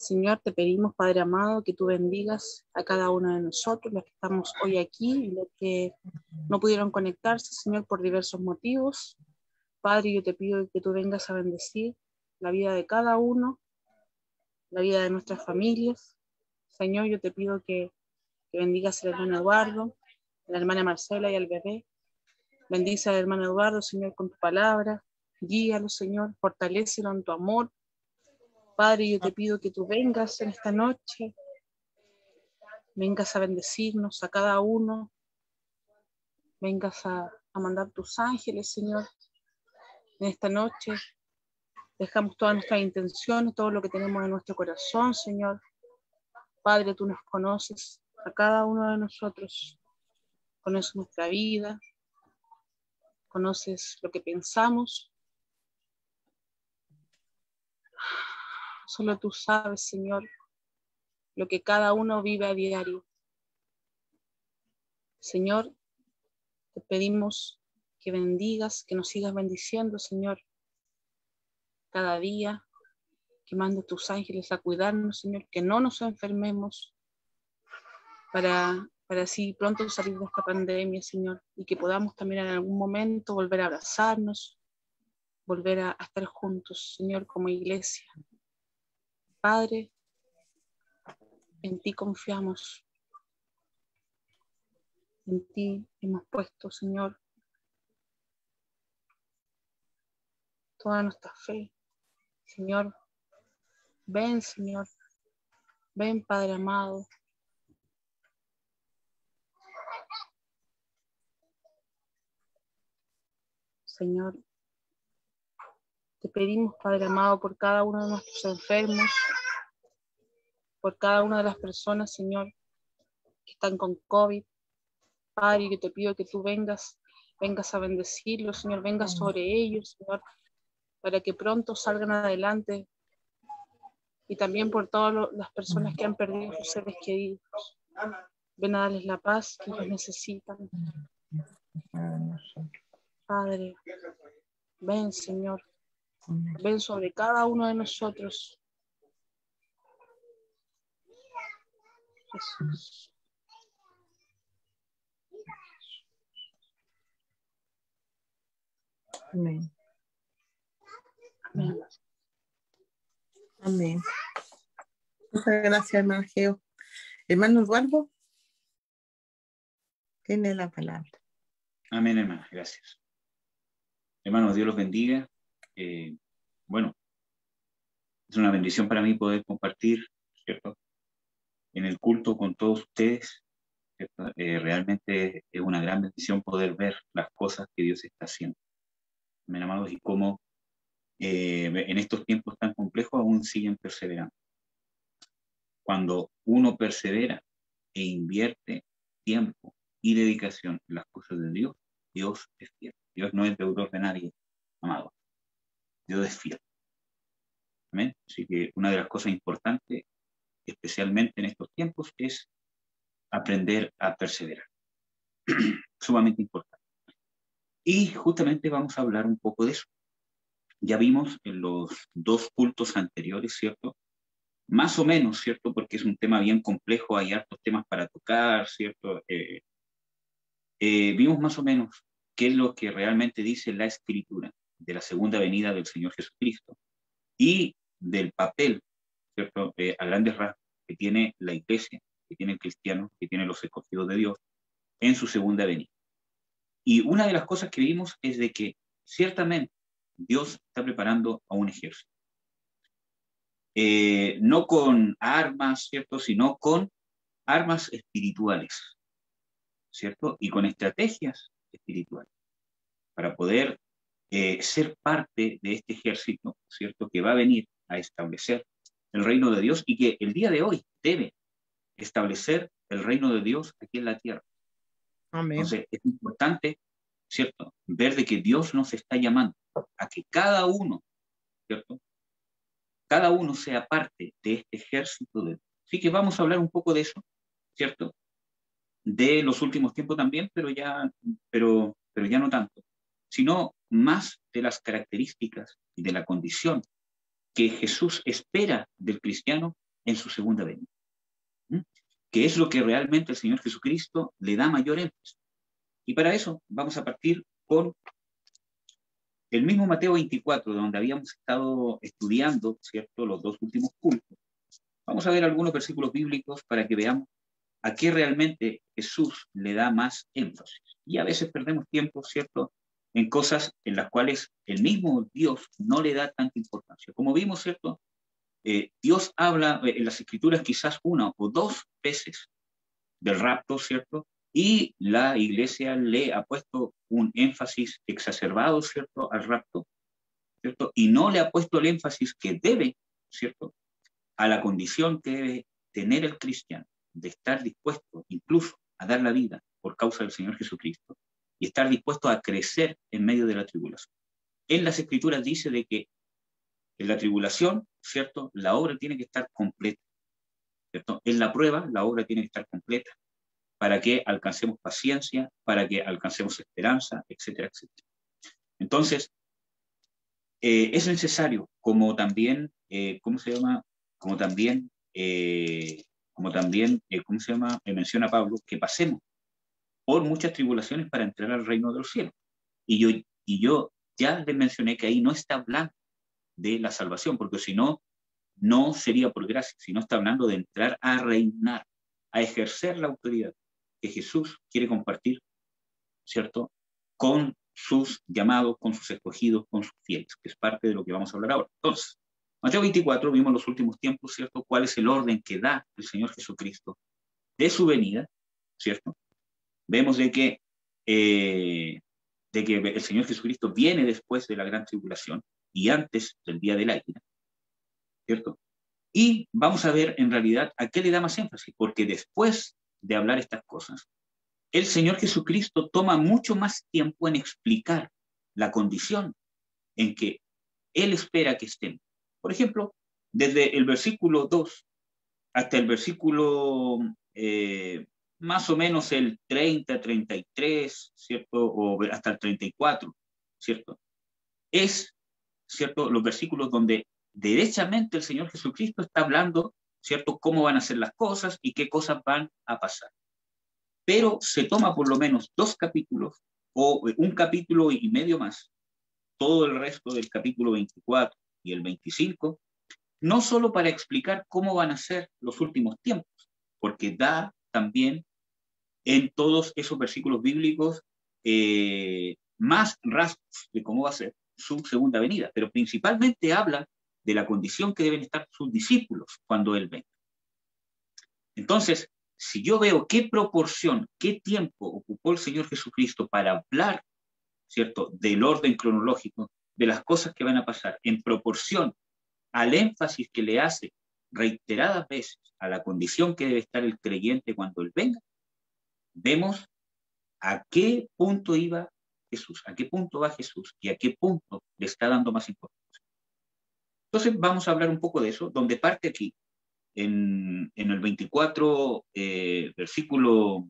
Señor, te pedimos, Padre amado, que tú bendigas a cada uno de nosotros, los que estamos hoy aquí y los que no pudieron conectarse, Señor, por diversos motivos. Padre, yo te pido que tú vengas a bendecir la vida de cada uno, la vida de nuestras familias. Señor, yo te pido que bendigas al hermano Eduardo, a la hermana Marcela y al bebé. Bendice al hermano Eduardo, Señor, con tu palabra. Guíalo, Señor, fortalécelo en tu amor. Padre, yo te pido que tú vengas en esta noche, vengas a bendecirnos a cada uno, vengas a mandar tus ángeles, Señor, en esta noche. Dejamos todas nuestras intenciones, todo lo que tenemos en nuestro corazón, Señor. Padre, tú nos conoces a cada uno de nosotros, conoces nuestra vida, conoces lo que pensamos. Solo tú sabes, Señor, lo que cada uno vive a diario. Señor, te pedimos que bendigas, que nos sigas bendiciendo, Señor, cada día, que mandes tus ángeles a cuidarnos, Señor, que no nos enfermemos para así pronto salir de esta pandemia, Señor, y que podamos también en algún momento volver a abrazarnos, volver a estar juntos, Señor, como iglesia. Padre, en ti confiamos, en ti hemos puesto, Señor, toda nuestra fe. Señor, ven, Señor, ven, Padre amado. Señor, te pedimos, Padre amado, por cada uno de nuestros enfermos, por cada una de las personas, Señor, que están con COVID. Padre, yo te pido que tú vengas a bendecirlos, Señor, vengas sobre ellos, Señor, para que pronto salgan adelante. Y también por todas las personas que han perdido sus seres queridos. Ven a darles la paz que ellos necesitan. Padre, ven, Señor, ven sobre cada uno de nosotros. Jesús. Amén. Amén. Amén. Muchas gracias, hermano Geo. Hermano Eduardo, tiene la palabra. Amén, hermana, gracias. Hermanos, Dios los bendiga. Bueno, es una bendición para mí poder compartir, ¿cierto?, en el culto con todos ustedes, ¿cierto? Realmente es una gran bendición poder ver las cosas que Dios está haciendo. Amén, amados, y cómo en estos tiempos tan complejos aún siguen perseverando. Cuando uno persevera e invierte tiempo y dedicación en las cosas de Dios, Dios es fiel. Dios no es deudor de nadie, amado. Dios es fiel. Amén. Así que una de las cosas importantes, especialmente en estos tiempos, es aprender a perseverar. Sumamente importante. Y justamente vamos a hablar un poco de eso. Ya vimos en los dos cultos anteriores, ¿cierto? Más o menos, ¿cierto? Porque es un tema bien complejo, hay hartos temas para tocar, ¿cierto? Vimos más o menos qué es lo que realmente dice la Escritura de la segunda venida del Señor Jesucristo y del papel, ¿cierto?, a grandes rasgos que tiene la iglesia, que tiene el cristiano, que tiene los escogidos de Dios en su segunda venida. Y una de las cosas que vimos es de que ciertamente Dios está preparando a un ejército. No con armas, ¿cierto?, sino con armas espirituales, ¿cierto? Y con estrategias espirituales para poder ser parte de este ejército, ¿cierto?, que va a venir a establecer el reino de Dios y que el día de hoy debe establecer el reino de Dios aquí en la tierra. Amén. Entonces es importante, ¿cierto?, ver de que Dios nos está llamando a que cada uno, ¿cierto?, cada uno sea parte de este ejército de Dios. Así que vamos a hablar un poco de eso, ¿cierto?, de los últimos tiempos también, pero ya no tanto, sino más de las características y de la condición que Jesús espera del cristiano en su segunda venida. Que es lo que realmente el Señor Jesucristo le da mayor énfasis. Y para eso vamos a partir con el mismo Mateo 24, donde habíamos estado estudiando, ¿cierto?, los dos últimos cultos. Vamos a ver algunos versículos bíblicos para que veamos a qué realmente Jesús le da más énfasis. Y a veces perdemos tiempo, ¿cierto?, en cosas en las cuales el mismo Dios no le da tanta importancia. Como vimos, ¿cierto?, Dios habla en las Escrituras quizás una o dos veces del rapto, ¿cierto? Y la Iglesia le ha puesto un énfasis exacerbado, ¿cierto?, al rapto, ¿cierto? Y no le ha puesto el énfasis que debe, ¿cierto?, a la condición que debe tener el cristiano, de estar dispuesto incluso a dar la vida por causa del Señor Jesucristo y estar dispuesto a crecer en medio de la tribulación. En las Escrituras dice de que en la tribulación, ¿cierto?, la obra tiene que estar completa, ¿cierto? En la prueba, la obra tiene que estar completa para que alcancemos paciencia, para que alcancemos esperanza, etcétera, etcétera. Entonces, es necesario, como también, ¿cómo se llama? Como también, ¿cómo se llama? Menciona Pablo, que pasemos por muchas tribulaciones para entrar al reino de los cielos. Y yo ya les mencioné que ahí no está hablando de la salvación, porque si no, no sería por gracia, sino está hablando de entrar a reinar, a ejercer la autoridad que Jesús quiere compartir, ¿cierto?, con sus llamados, con sus escogidos, con sus fieles, que es parte de lo que vamos a hablar ahora. Entonces, Mateo 24, vimos los últimos tiempos, ¿cierto?, cuál es el orden que da el Señor Jesucristo de su venida, ¿cierto? Vemos de que el Señor Jesucristo viene después de la gran tribulación y antes del día de la ira, ¿cierto? Y vamos a ver en realidad a qué le da más énfasis, porque después de hablar estas cosas, el Señor Jesucristo toma mucho más tiempo en explicar la condición en que Él espera que estén. Por ejemplo, desde el versículo 2 hasta el versículo más o menos el 30, 33, ¿cierto? O hasta el 34, ¿cierto? Es, ¿cierto?, los versículos donde derechamente el Señor Jesucristo está hablando, ¿cierto?, cómo van a ser las cosas y qué cosas van a pasar. Pero se toma por lo menos 2 capítulos o un capítulo y medio más, todo el resto del capítulo 24 y el 25, no solo para explicar cómo van a ser los últimos tiempos, porque da también en todos esos versículos bíblicos más rasgos de cómo va a ser su segunda venida, pero principalmente habla de la condición que deben estar sus discípulos cuando Él venga. Entonces, si yo veo qué proporción, qué tiempo ocupó el Señor Jesucristo para hablar, ¿cierto?, del orden cronológico, de las cosas que van a pasar, en proporción al énfasis que le hace reiteradas veces a la condición que debe estar el creyente cuando Él venga, vemos a qué punto iba Jesús, a qué punto va Jesús y a qué punto le está dando más importancia. Entonces vamos a hablar un poco de eso, donde parte aquí, en el 24, versículo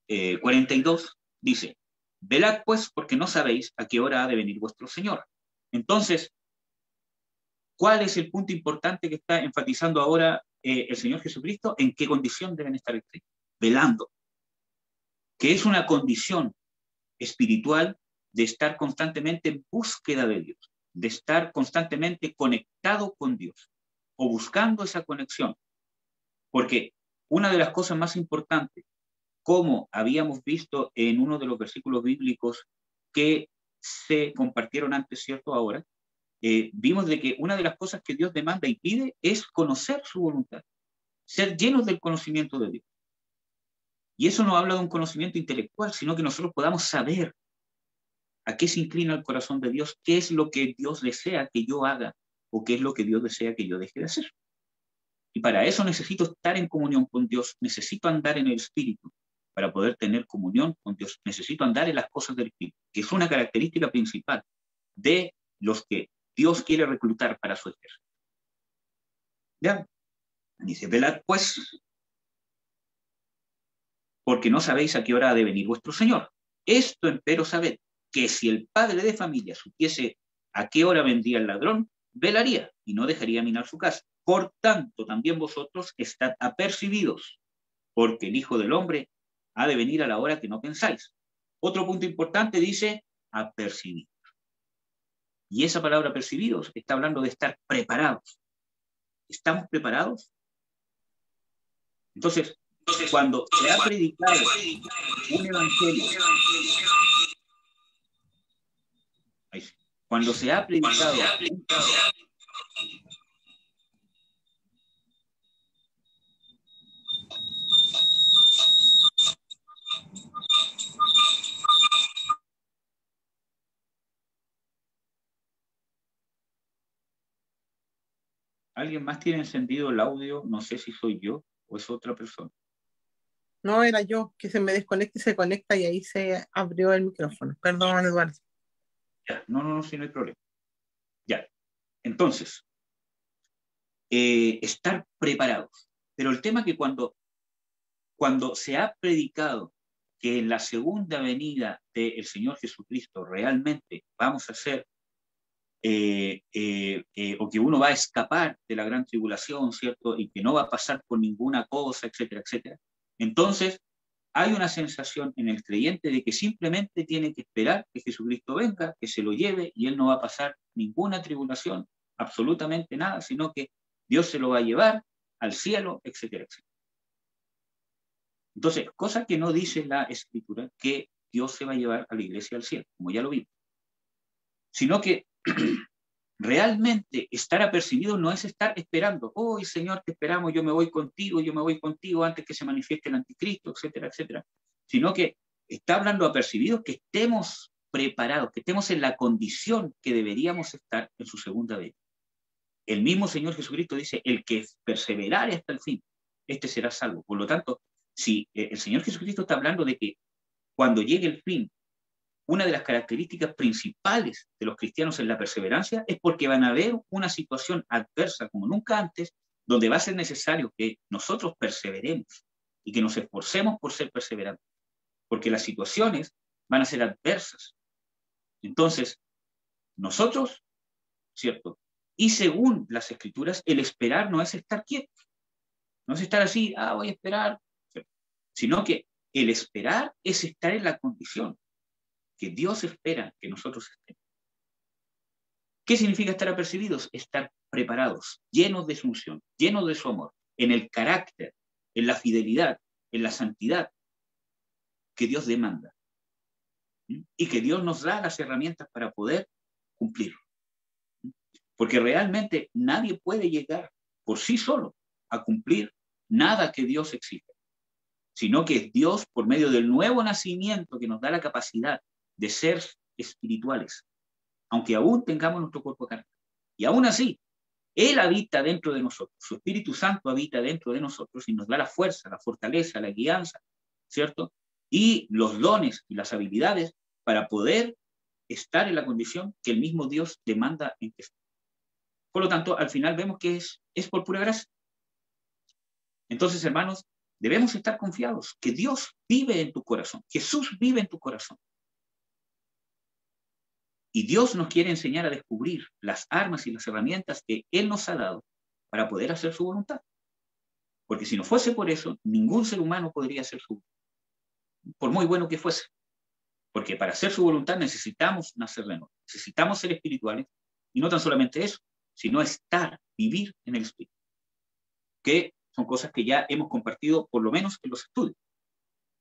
42, dice: velad pues, porque no sabéis a qué hora ha de venir vuestro Señor. Entonces, ¿cuál es el punto importante que está enfatizando ahora el Señor Jesucristo? ¿En qué condición deben estar el creyente? Velando, que es una condición espiritual de estar constantemente en búsqueda de Dios, de estar constantemente conectado con Dios o buscando esa conexión. Porque una de las cosas más importantes, como habíamos visto en uno de los versículos bíblicos que se compartieron antes, ¿cierto? Ahora, vimos de que una de las cosas que Dios demanda y pide es conocer su voluntad, ser llenos del conocimiento de Dios. Y eso no habla de un conocimiento intelectual, sino que nosotros podamos saber a qué se inclina el corazón de Dios, qué es lo que Dios desea que yo haga o qué es lo que Dios desea que yo deje de hacer. Y para eso necesito estar en comunión con Dios, necesito andar en el Espíritu para poder tener comunión con Dios, necesito andar en las cosas del Espíritu, que es una característica principal de los que Dios quiere reclutar para su ejército. ¿Ya? Dice: velad pues, porque no sabéis a qué hora ha de venir vuestro Señor. Esto empero sabed, que si el padre de familia supiese a qué hora vendría el ladrón, velaría y no dejaría minar su casa. Por tanto, también vosotros estad apercibidos, porque el Hijo del Hombre ha de venir a la hora que no pensáis. Otro punto importante dice apercibidos. Y esa palabra percibidos está hablando de estar preparados. ¿Estamos preparados? Entonces, cuando se ha predicado un evangelio, cuando se ha predicado ¿Alguien más tiene encendido el audio? No sé si soy yo o es otra persona. No, era yo, que se me desconecta y se conecta y ahí se abrió el micrófono. Perdón, Eduardo. Ya, no, sí, no hay problema. Ya, entonces, estar preparados. Pero el tema es que cuando se ha predicado que en la segunda venida del Señor Jesucristo realmente vamos a ser o que uno va a escapar de la gran tribulación, ¿cierto? Y que no va a pasar por ninguna cosa, etcétera, etcétera. Entonces, hay una sensación en el creyente de que simplemente tiene que esperar que Jesucristo venga, que se lo lleve y él no va a pasar ninguna tribulación, absolutamente nada, sino que Dios se lo va a llevar al cielo, etcétera, etcétera. Entonces, cosa que no dice la Escritura, que Dios se va a llevar a la iglesia al cielo, como ya lo vimos, sino que realmente estar apercibido no es estar esperando, oh Señor, te esperamos, yo me voy contigo antes que se manifieste el anticristo, etcétera, etcétera, sino que está hablando apercibidos que estemos preparados, que estemos en la condición que deberíamos estar en su segunda venida. El mismo Señor Jesucristo dice, el que perseverare hasta el fin, este será salvo. Por lo tanto, si el Señor Jesucristo está hablando de que cuando llegue el fin, una de las características principales de los cristianos en la perseverancia es porque van a haber una situación adversa como nunca antes, donde va a ser necesario que nosotros perseveremos y que nos esforcemos por ser perseverantes, porque las situaciones van a ser adversas. Entonces, nosotros, ¿cierto? Y según las Escrituras, el esperar no es estar quietos, no es estar así, voy a esperar, ¿cierto? Sino que el esperar es estar en la condición que Dios espera que nosotros estemos. ¿Qué significa estar apercibidos? Estar preparados, llenos de su unción, llenos de su amor, en el carácter, en la fidelidad, en la santidad que Dios demanda. Y que Dios nos da las herramientas para poder cumplirlo. Porque realmente nadie puede llegar por sí solo a cumplir nada que Dios exige, sino que es Dios, por medio del nuevo nacimiento, que nos da la capacidad de ser espirituales, aunque aún tengamos nuestro cuerpo carnal. Y aún así, Él habita dentro de nosotros, su Espíritu Santo habita dentro de nosotros y nos da la fuerza, la fortaleza, la guianza, ¿cierto? Y los dones y las habilidades para poder estar en la condición que el mismo Dios demanda en que esté. Por lo tanto, al final vemos que es por pura gracia. Entonces, hermanos, debemos estar confiados que Dios vive en tu corazón, Jesús vive en tu corazón. Y Dios nos quiere enseñar a descubrir las armas y las herramientas que Él nos ha dado para poder hacer su voluntad. Porque si no fuese por eso, ningún ser humano podría hacer su voluntad, por muy bueno que fuese. Porque para hacer su voluntad necesitamos nacer de nuevo, necesitamos ser espirituales, y no tan solamente eso, sino vivir en el Espíritu. Que son cosas que ya hemos compartido, por lo menos en los estudios.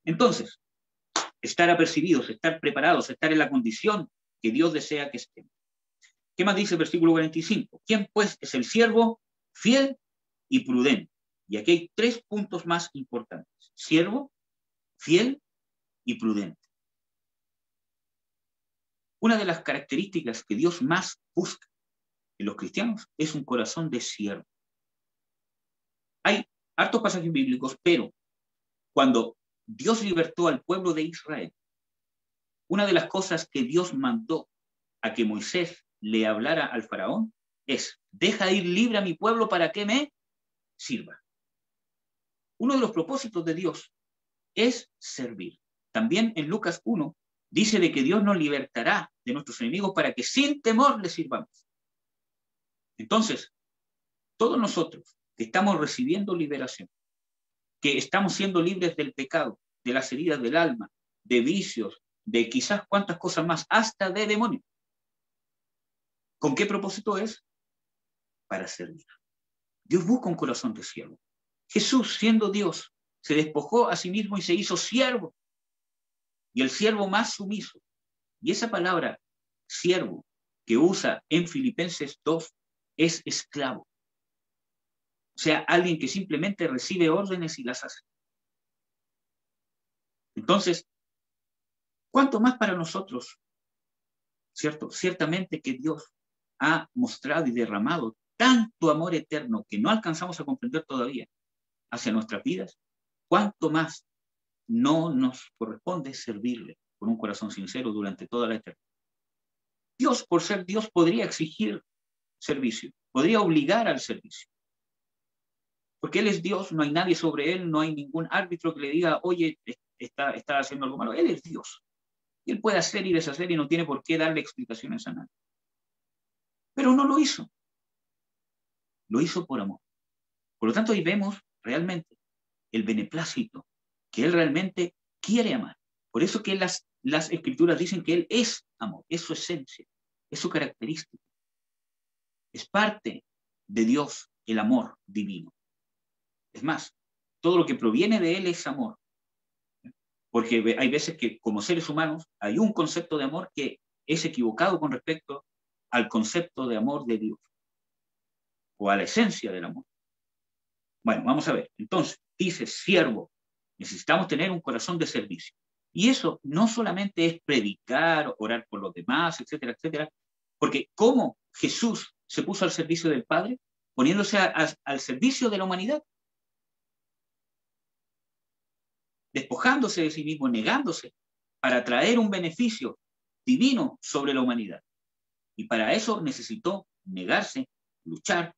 Entonces, estar apercibidos, estar preparados, estar en la condición que Dios desea que estemos. ¿Qué más dice el versículo 45? ¿Quién pues es el siervo fiel y prudente? Y aquí hay 3 puntos más importantes. Siervo, fiel y prudente. Una de las características que Dios más busca en los cristianos es un corazón de siervo. Hay hartos pasajes bíblicos, pero cuando Dios libertó al pueblo de Israel, una de las cosas que Dios mandó a que Moisés le hablara al faraón es: deja ir libre a mi pueblo para que me sirva. Uno de los propósitos de Dios es servir. También en Lucas 1 dice de que Dios nos libertará de nuestros enemigos para que sin temor le sirvamos. Entonces, todos nosotros que estamos recibiendo liberación, que estamos siendo libres del pecado, de las heridas del alma, de vicios, de quizás cuantas cosas más, hasta de demonios. ¿Con qué propósito es? Para servir. Dios busca un corazón de siervo. Jesús, siendo Dios, se despojó a sí mismo y se hizo siervo. Y el siervo más sumiso. Y esa palabra, siervo, que usa en Filipenses 2, es esclavo. O sea, alguien que simplemente recibe órdenes y las hace. Entonces, ¿cuánto más para nosotros? ¿Cierto? Ciertamente que Dios ha mostrado y derramado tanto amor eterno que no alcanzamos a comprender todavía hacia nuestras vidas. ¿Cuánto más no nos corresponde servirle con un corazón sincero durante toda la eternidad? Dios, por ser Dios, podría exigir servicio, podría obligar al servicio. Porque Él es Dios, no hay nadie sobre Él, no hay ningún árbitro que le diga, oye, está haciendo algo malo. Él es Dios. Y Él puede hacer y deshacer y no tiene por qué darle explicaciones a nadie. Pero no lo hizo. Lo hizo por amor. Por lo tanto, ahí vemos realmente el beneplácito, que Él realmente quiere amar. Por eso que las Escrituras dicen que Él es amor, es su esencia, es su característica. Es parte de Dios el amor divino. Es más, todo lo que proviene de Él es amor. Porque hay veces que como seres humanos hay un concepto de amor que es equivocado con respecto al concepto de amor de Dios o a la esencia del amor. Bueno, vamos a ver. Entonces, dice siervo, necesitamos tener un corazón de servicio. Y eso no solamente es predicar, orar por los demás, etcétera, etcétera, porque ¿cómo Jesús se puso al servicio del Padre? Poniéndose al servicio de la humanidad. Despojándose de sí mismo, negándose, para traer un beneficio divino sobre la humanidad. Y para eso necesitó negarse, luchar,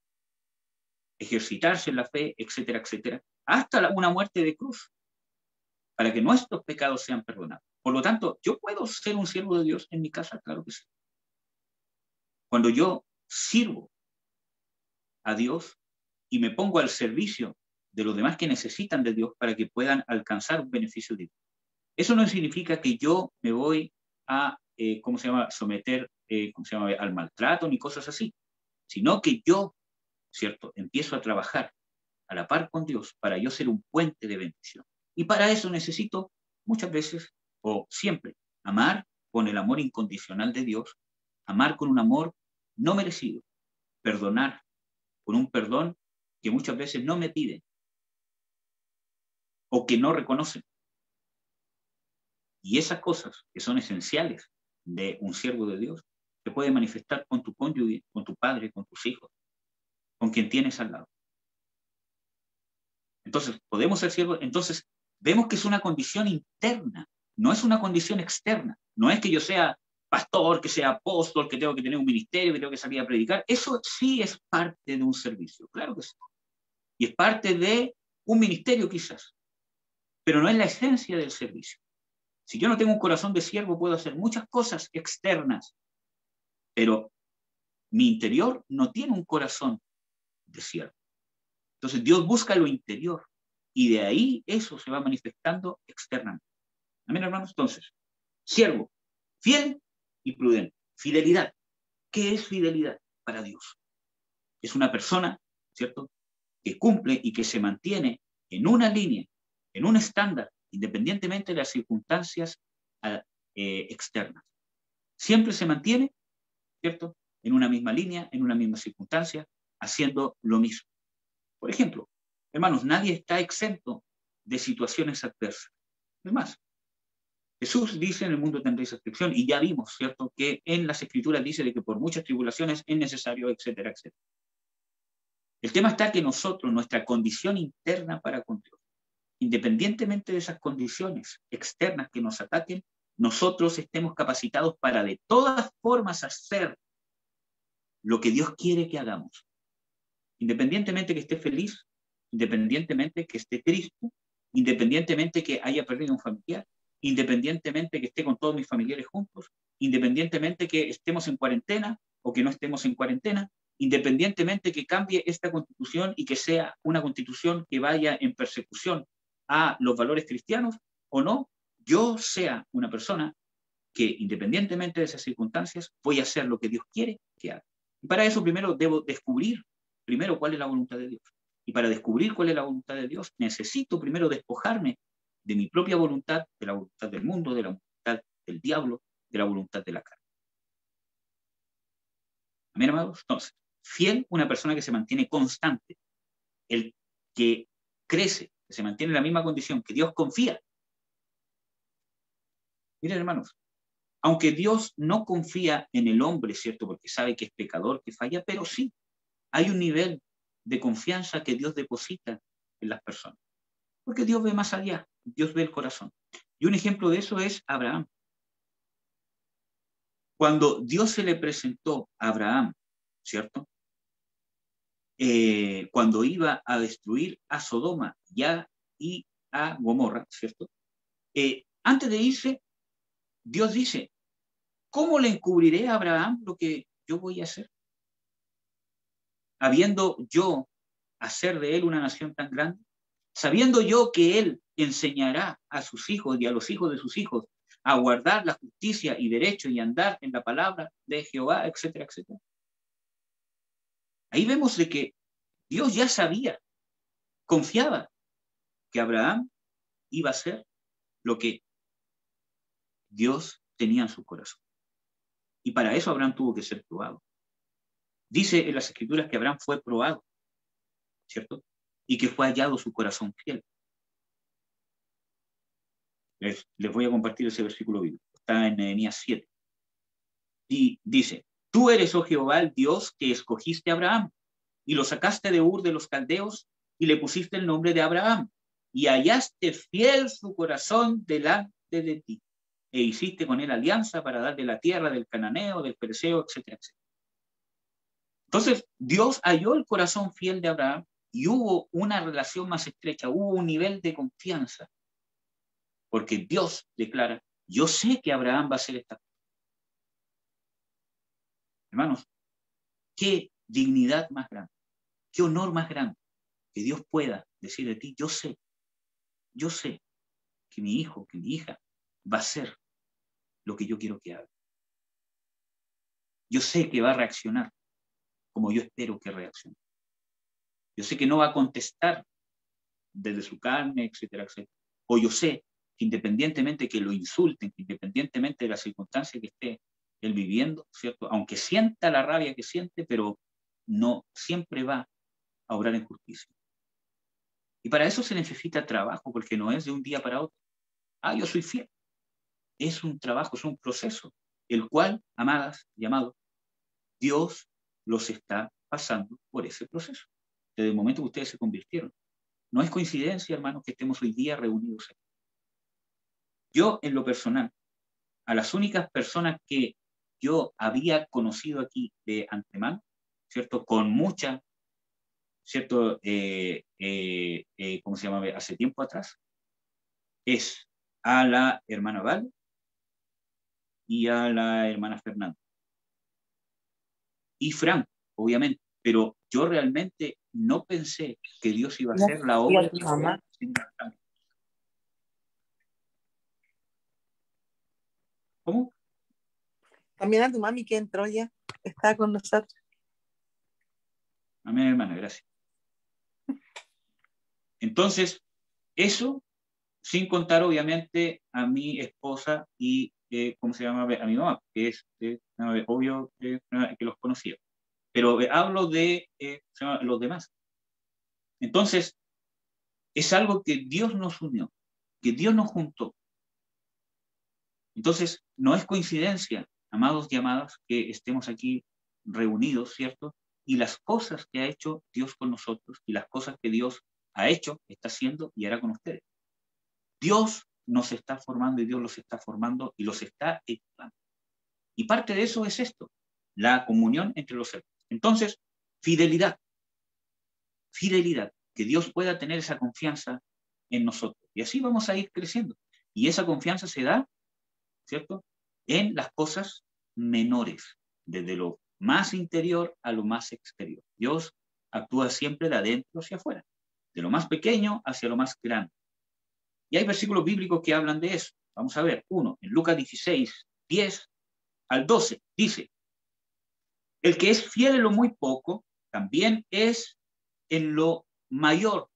ejercitarse en la fe, etcétera, etcétera, hasta una muerte de cruz, para que nuestros pecados sean perdonados. Por lo tanto, ¿yo puedo ser un siervo de Dios en mi casa? Claro que sí. Cuando yo sirvo a Dios y me pongo al servicio de los demás que necesitan de Dios para que puedan alcanzar un beneficio divino. Eso no significa que yo me voy a, someter, al maltrato ni cosas así, sino que yo, ¿cierto?, empiezo a trabajar a la par con Dios para yo ser un puente de bendición. Y para eso necesito muchas veces, o siempre, amar con el amor incondicional de Dios, amar con un amor no merecido, perdonar con un perdón que muchas veces no me piden o que no reconocen. Y esas cosas que son esenciales de un siervo de Dios se puede manifestar con tu cónyuge, con tu padre, con tus hijos, con quien tienes al lado. Entonces, podemos ser siervos. Entonces, vemos que es una condición interna, no es una condición externa. No es que yo sea pastor, que sea apóstol, que tengo que tener un ministerio, que tengo que salir a predicar. Eso sí es parte de un servicio, claro que sí. Y es parte de un ministerio quizás, pero no es la esencia del servicio. Si yo no tengo un corazón de siervo, puedo hacer muchas cosas externas, pero mi interior no tiene un corazón de siervo. Entonces Dios busca lo interior y de ahí eso se va manifestando externamente. Amén, hermanos. Entonces, siervo, fiel y prudente. Fidelidad. ¿Qué es fidelidad para Dios? Es una persona, ¿cierto?, que cumple y que se mantiene en una línea, en un estándar, independientemente de las circunstancias externas. Siempre se mantiene, ¿cierto?, en una misma línea, en una misma circunstancia, haciendo lo mismo. Por ejemplo, hermanos, nadie está exento de situaciones adversas. Es más, Jesús dice, en el mundo tendréis aflicción, y ya vimos, ¿cierto?, que en las Escrituras dice de que por muchas tribulaciones es necesario, etcétera, etcétera. El tema está que nosotros, nuestra condición interna para con Dios, independientemente de esas condiciones externas que nos ataquen, nosotros estemos capacitados para de todas formas hacer lo que Dios quiere que hagamos. Independientemente que esté feliz, independientemente que esté triste, independientemente que haya perdido un familiar, independientemente que esté con todos mis familiares juntos, independientemente que estemos en cuarentena o que no estemos en cuarentena, independientemente que cambie esta constitución y que sea una constitución que vaya en persecución a los valores cristianos o no, yo sea una persona que independientemente de esas circunstancias voy a hacer lo que Dios quiere que haga. Y para eso primero debo descubrir primero cuál es la voluntad de Dios. Y para descubrir cuál es la voluntad de Dios, necesito primero despojarme de mi propia voluntad, de la voluntad del mundo, de la voluntad del diablo, de la voluntad de la carne. Amén, amados. Entonces, fiel, una persona que se mantiene constante, el que crece, que se mantiene en la misma condición, que Dios confía. Miren, hermanos, aunque Dios no confía en el hombre, ¿cierto? Porque sabe que es pecador, que falla, pero sí, hay un nivel de confianza que Dios deposita en las personas. Porque Dios ve más allá, Dios ve el corazón. Y un ejemplo de eso es Abraham. Cuando Dios se le presentó a Abraham, ¿cierto? Cuando iba a destruir a Sodoma y a Gomorra, ¿cierto? Antes de irse, Dios dice, ¿cómo le encubriré a Abraham lo que yo voy a hacer? Habiendo yo hacer de él una nación tan grande, sabiendo yo que él enseñará a sus hijos y a los hijos de sus hijos a guardar la justicia y derecho y andar en la palabra de Jehová, etcétera, etcétera. Ahí vemos de que Dios ya sabía, confiaba que Abraham iba a hacer lo que Dios tenía en su corazón. Y para eso Abraham tuvo que ser probado. Dice en las Escrituras que Abraham fue probado, ¿cierto? Y que fue hallado su corazón fiel. Les voy a compartir ese versículo bíblico. Está en Nehemías 7. Y dice, tú eres, oh Jehová, el Dios que escogiste a Abraham y lo sacaste de Ur de los Caldeos y le pusiste el nombre de Abraham y hallaste fiel su corazón delante de ti e hiciste con él alianza para darle la tierra del cananeo, del pereceo, etcétera, etcétera. Entonces, Dios halló el corazón fiel de Abraham y hubo una relación más estrecha, hubo un nivel de confianza, porque Dios declara, yo sé que Abraham va a hacer esta cosa. Hermanos, qué dignidad más grande, qué honor más grande que Dios pueda decir de ti, yo sé que mi hijo, que mi hija va a hacer lo que yo quiero que haga. Yo sé que va a reaccionar como yo espero que reaccione. Yo sé que no va a contestar desde su carne, etcétera, etcétera. O yo sé que independientemente que lo insulten, que independientemente de la circunstancia que esté él viviendo, ¿cierto? Aunque sienta la rabia que siente, pero no siempre va a obrar en justicia. Y para eso se necesita trabajo, porque no es de un día para otro. Yo soy fiel. Es un trabajo, es un proceso, el cual, amadas y amados, Dios los está pasando por ese proceso. Desde el momento que ustedes se convirtieron. No es coincidencia, hermanos, que estemos hoy día reunidos aquí. Yo, en lo personal, a las únicas personas que yo había conocido aquí de antemano, ¿cierto? Con mucha, ¿cierto? ¿Cómo se llama? Hace tiempo atrás, es a la hermana Val y a la hermana Fernanda. Y Frank, obviamente, pero yo realmente no pensé que Dios iba a hacer la obra que mamá. ¿Cómo? También a tu mami que entró ya, está con nosotros. Amén, hermana, gracias. Entonces, eso, sin contar obviamente a mi esposa y, ¿cómo se llama? A mi mamá, que es obvio que los conocía. Pero hablo de los demás. Entonces, es algo que Dios nos unió, que Dios nos juntó. Entonces, no es coincidencia, amados y amadas, que estemos aquí reunidos, ¿cierto? Y las cosas que ha hecho Dios con nosotros y las cosas que Dios ha hecho, está haciendo y hará con ustedes. Dios nos está formando y Dios los está formando y los está equipando. Y parte de eso es esto, la comunión entre los hermanos. Entonces, fidelidad, que Dios pueda tener esa confianza en nosotros. Y así vamos a ir creciendo. Y esa confianza se da, ¿cierto?, en las cosas menores, desde lo más interior a lo más exterior. Dios actúa siempre de adentro hacia afuera, de lo más pequeño hacia lo más grande. Y hay versículos bíblicos que hablan de eso. Vamos a ver, uno, en Lucas 16, 10 al 12, dice, el que es fiel en lo muy poco, también es en lo mayor.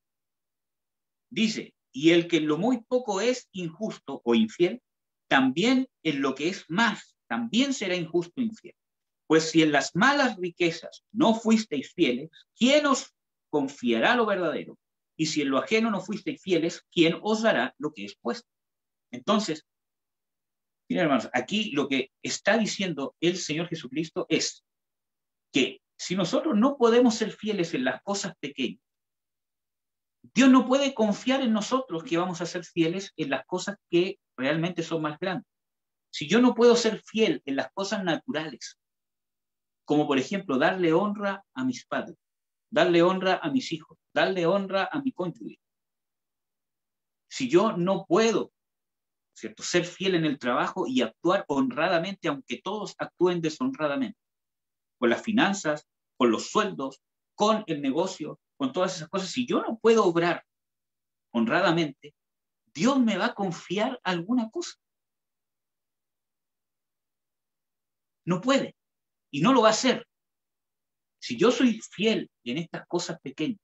Dice, y el que en lo muy poco es injusto o infiel, también en lo que es más, también será injusto e infiel. Pues si en las malas riquezas no fuisteis fieles, ¿quién os confiará lo verdadero? Y si en lo ajeno no fuisteis fieles, ¿quién os dará lo que es vuestro? Entonces, miren hermanos, aquí lo que está diciendo el Señor Jesucristo es que si nosotros no podemos ser fieles en las cosas pequeñas, Dios no puede confiar en nosotros que vamos a ser fieles en las cosas que realmente son más grandes. Si yo no puedo ser fiel en las cosas naturales, como por ejemplo darle honra a mis padres, darle honra a mis hijos, darle honra a mi cónyuge, si yo no puedo, ¿cierto?, ser fiel en el trabajo y actuar honradamente, aunque todos actúen deshonradamente, con las finanzas, con los sueldos, con el negocio, con todas esas cosas, si yo no puedo obrar honradamente, Dios me va a confiar alguna cosa. No puede, y no lo va a hacer. Si yo soy fiel en estas cosas pequeñas,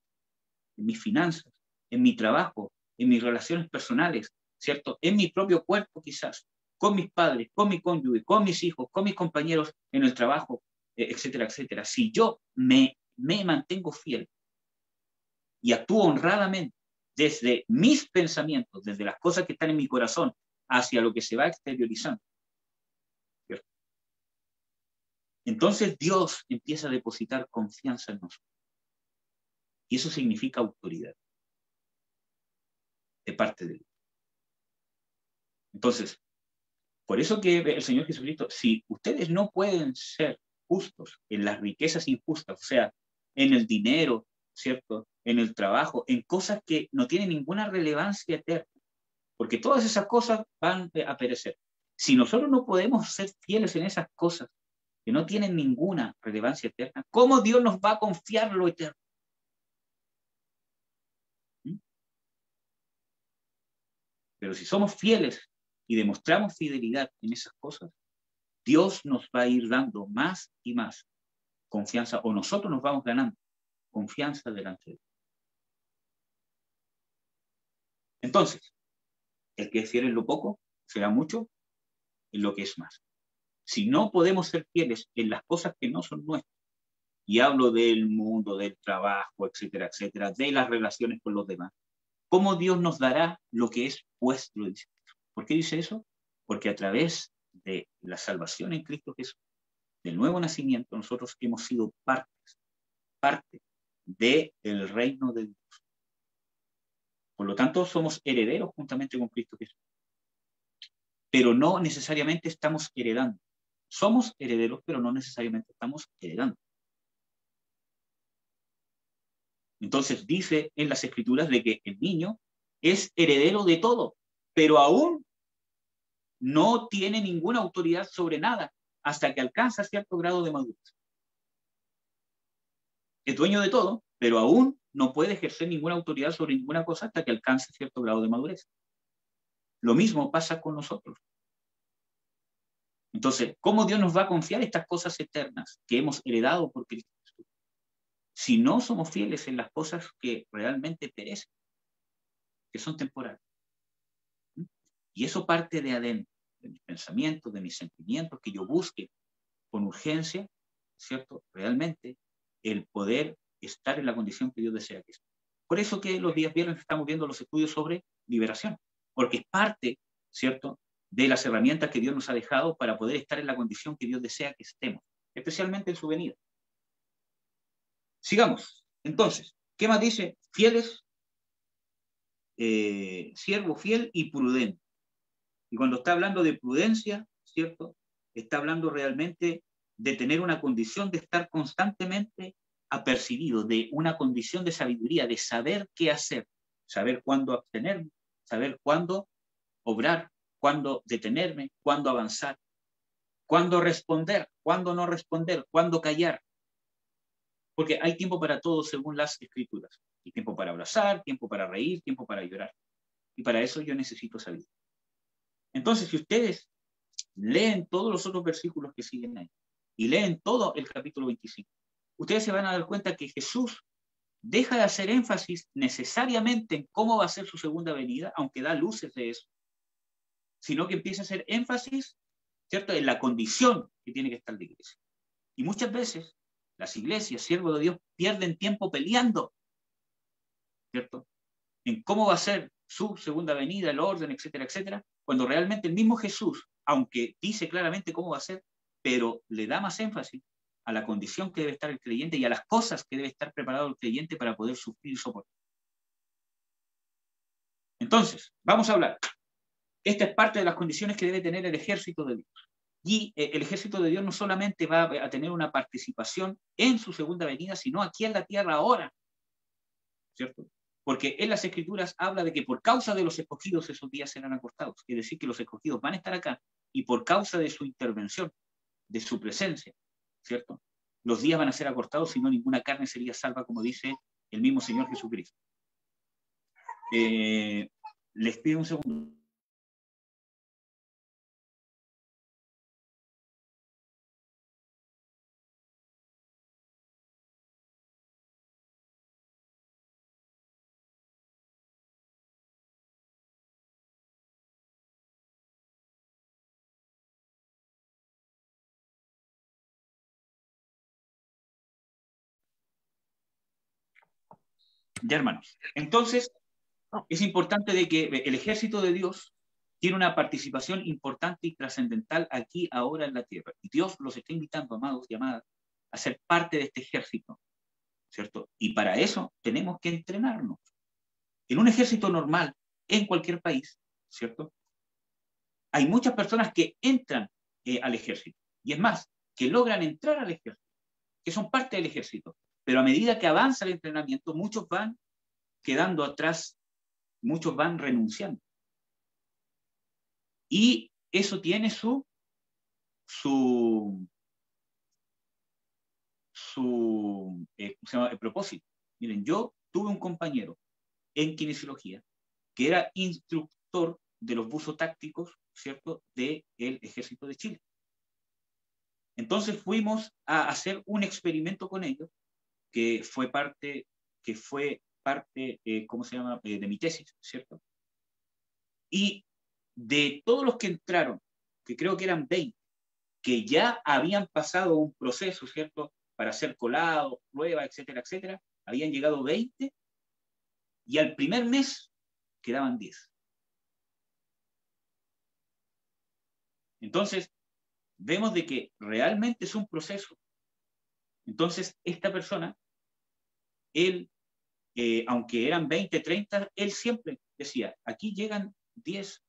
en mis finanzas, en mi trabajo, en mis relaciones personales, ¿cierto?, en mi propio cuerpo quizás, con mis padres, con mi cónyuge, con mis hijos, con mis compañeros en el trabajo, etcétera, etcétera. Si yo me mantengo fiel y actúo honradamente desde mis pensamientos, desde las cosas que están en mi corazón, hacia lo que se va exteriorizando, ¿cierto?, entonces Dios empieza a depositar confianza en nosotros. Y eso significa autoridad de parte de Dios. Entonces, por eso que el Señor Jesucristo, si ustedes no pueden ser justos en las riquezas injustas, o sea, en el dinero, ¿cierto?, en el trabajo, en cosas que no tienen ninguna relevancia eterna, porque todas esas cosas van a perecer. Si nosotros no podemos ser fieles en esas cosas que no tienen ninguna relevancia eterna, ¿cómo Dios nos va a confiar lo eterno? Pero si somos fieles y demostramos fidelidad en esas cosas, Dios nos va a ir dando más y más confianza, o nosotros nos vamos ganando confianza delante de Dios. Entonces, el que es fiel en lo poco será mucho en lo que es más. Si no podemos ser fieles en las cosas que no son nuestras, y hablo del mundo, del trabajo, etcétera, etcétera, de las relaciones con los demás, ¿cómo Dios nos dará lo que es vuestro? ¿Por qué dice eso? Porque a través de la salvación en Cristo Jesús, del nuevo nacimiento, nosotros hemos sido parte del reino de Dios. Por lo tanto, somos herederos juntamente con Cristo Jesús. Pero no necesariamente estamos heredando. Somos herederos, pero no necesariamente estamos heredando. Entonces dice en las Escrituras de que el niño es heredero de todo, pero aún no tiene ninguna autoridad sobre nada hasta que alcanza cierto grado de madurez. Es dueño de todo, pero aún no puede ejercer ninguna autoridad sobre ninguna cosa hasta que alcance cierto grado de madurez. Lo mismo pasa con nosotros. Entonces, ¿cómo Dios nos va a confiar estas cosas eternas que hemos heredado por Cristo Jesús? Si no somos fieles en las cosas que realmente perecen, que son temporales. Y eso parte de adentro, de mis pensamientos, de mis sentimientos, que yo busque con urgencia, ¿cierto?, realmente el poder estar en la condición que Dios desea que esté. Por eso que los días viernes estamos viendo los estudios sobre liberación, porque es parte, ¿cierto?, de las herramientas que Dios nos ha dejado para poder estar en la condición que Dios desea que estemos, especialmente en su venida. Sigamos. Entonces, ¿qué más dice? Fieles, siervo fiel y prudente. Y cuando está hablando de prudencia, ¿cierto?, está hablando realmente de tener una condición de estar constantemente apercibido, de una condición de sabiduría, de saber qué hacer, saber cuándo abstenerme, saber cuándo obrar, cuándo detenerme, cuándo avanzar. cuándo responder, cuándo no responder, cuándo callar. Porque hay tiempo para todo según las Escrituras. Hay tiempo para abrazar, tiempo para reír, tiempo para llorar. Y para eso yo necesito saber. Entonces, si ustedes leen todos los otros versículos que siguen ahí y leen todo el capítulo 25, ustedes se van a dar cuenta que Jesús deja de hacer énfasis necesariamente en cómo va a ser su segunda venida, aunque da luces de eso, sino que empieza a hacer énfasis, ¿cierto?, en la condición que tiene que estar la iglesia. Y muchas veces las iglesias, siervos de Dios, pierden tiempo peleando, ¿cierto?, en cómo va a ser su segunda venida, el orden, etcétera, etcétera, cuando realmente el mismo Jesús, aunque dice claramente cómo va a ser, pero le da más énfasis a la condición que debe estar el creyente y a las cosas que debe estar preparado el creyente para poder sufrir y soportar. Entonces, vamos a hablar. Esta es parte de las condiciones que debe tener el ejército de Dios. Y el ejército de Dios no solamente va a tener una participación en su segunda venida, sino aquí en la tierra ahora, ¿cierto? Porque en las Escrituras habla de que por causa de los escogidos esos días serán acortados. Es decir, que los escogidos van a estar acá y por causa de su intervención, de su presencia, ¿cierto?, los días van a ser acortados, si no ninguna carne sería salva, como dice el mismo Señor Jesucristo. Les pido un segundo. Ya, hermanos. Entonces, es importante de que el ejército de Dios tiene una participación importante y trascendental aquí, ahora en la tierra. Y Dios los está invitando, amados y amadas, a ser parte de este ejército, ¿cierto? Y para eso tenemos que entrenarnos. En un ejército normal, en cualquier país, ¿cierto?, hay muchas personas que entran al ejército. Y es más, que logran entrar al ejército, que son parte del ejército. Pero a medida que avanza el entrenamiento, muchos van quedando atrás, muchos van renunciando. Y eso tiene su propósito. Miren, yo tuve un compañero en kinesiología que era instructor de los buzos tácticos, ¿cierto?, del Ejército de Chile. Entonces fuimos a hacer un experimento con ellos, que fue parte, ¿cómo se llama?, de mi tesis, ¿cierto? Y de todos los que entraron, que creo que eran 20, que ya habían pasado un proceso, ¿cierto?, para ser colados, pruebas, etcétera, etcétera, habían llegado 20 y al primer mes quedaban 10. Entonces, vemos de que realmente es un proceso. Entonces, esta persona, él, aunque eran 20, 30, él siempre decía, aquí llegan 10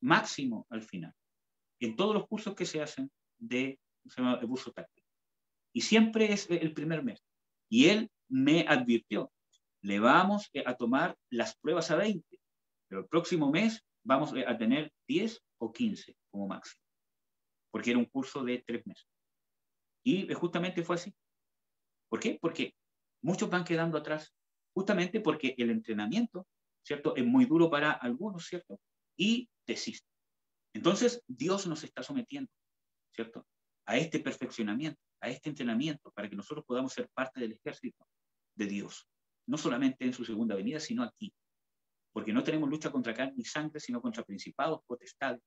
máximo al final, en todos los cursos que se hacen de buzo táctico. Y siempre es el primer mes. Y él me advirtió, le vamos a tomar las pruebas a 20, pero el próximo mes vamos a tener 10 o 15 como máximo, porque era un curso de 3 meses. Y justamente fue así. ¿Por qué? Porque muchos van quedando atrás, justamente porque el entrenamiento, ¿cierto?, es muy duro para algunos, ¿cierto?, y desisten. Entonces, Dios nos está sometiendo, ¿cierto?, a este perfeccionamiento, a este entrenamiento, para que nosotros podamos ser parte del ejército de Dios, no solamente en su segunda venida, sino aquí, porque no tenemos lucha contra carne y sangre, sino contra principados, potestades,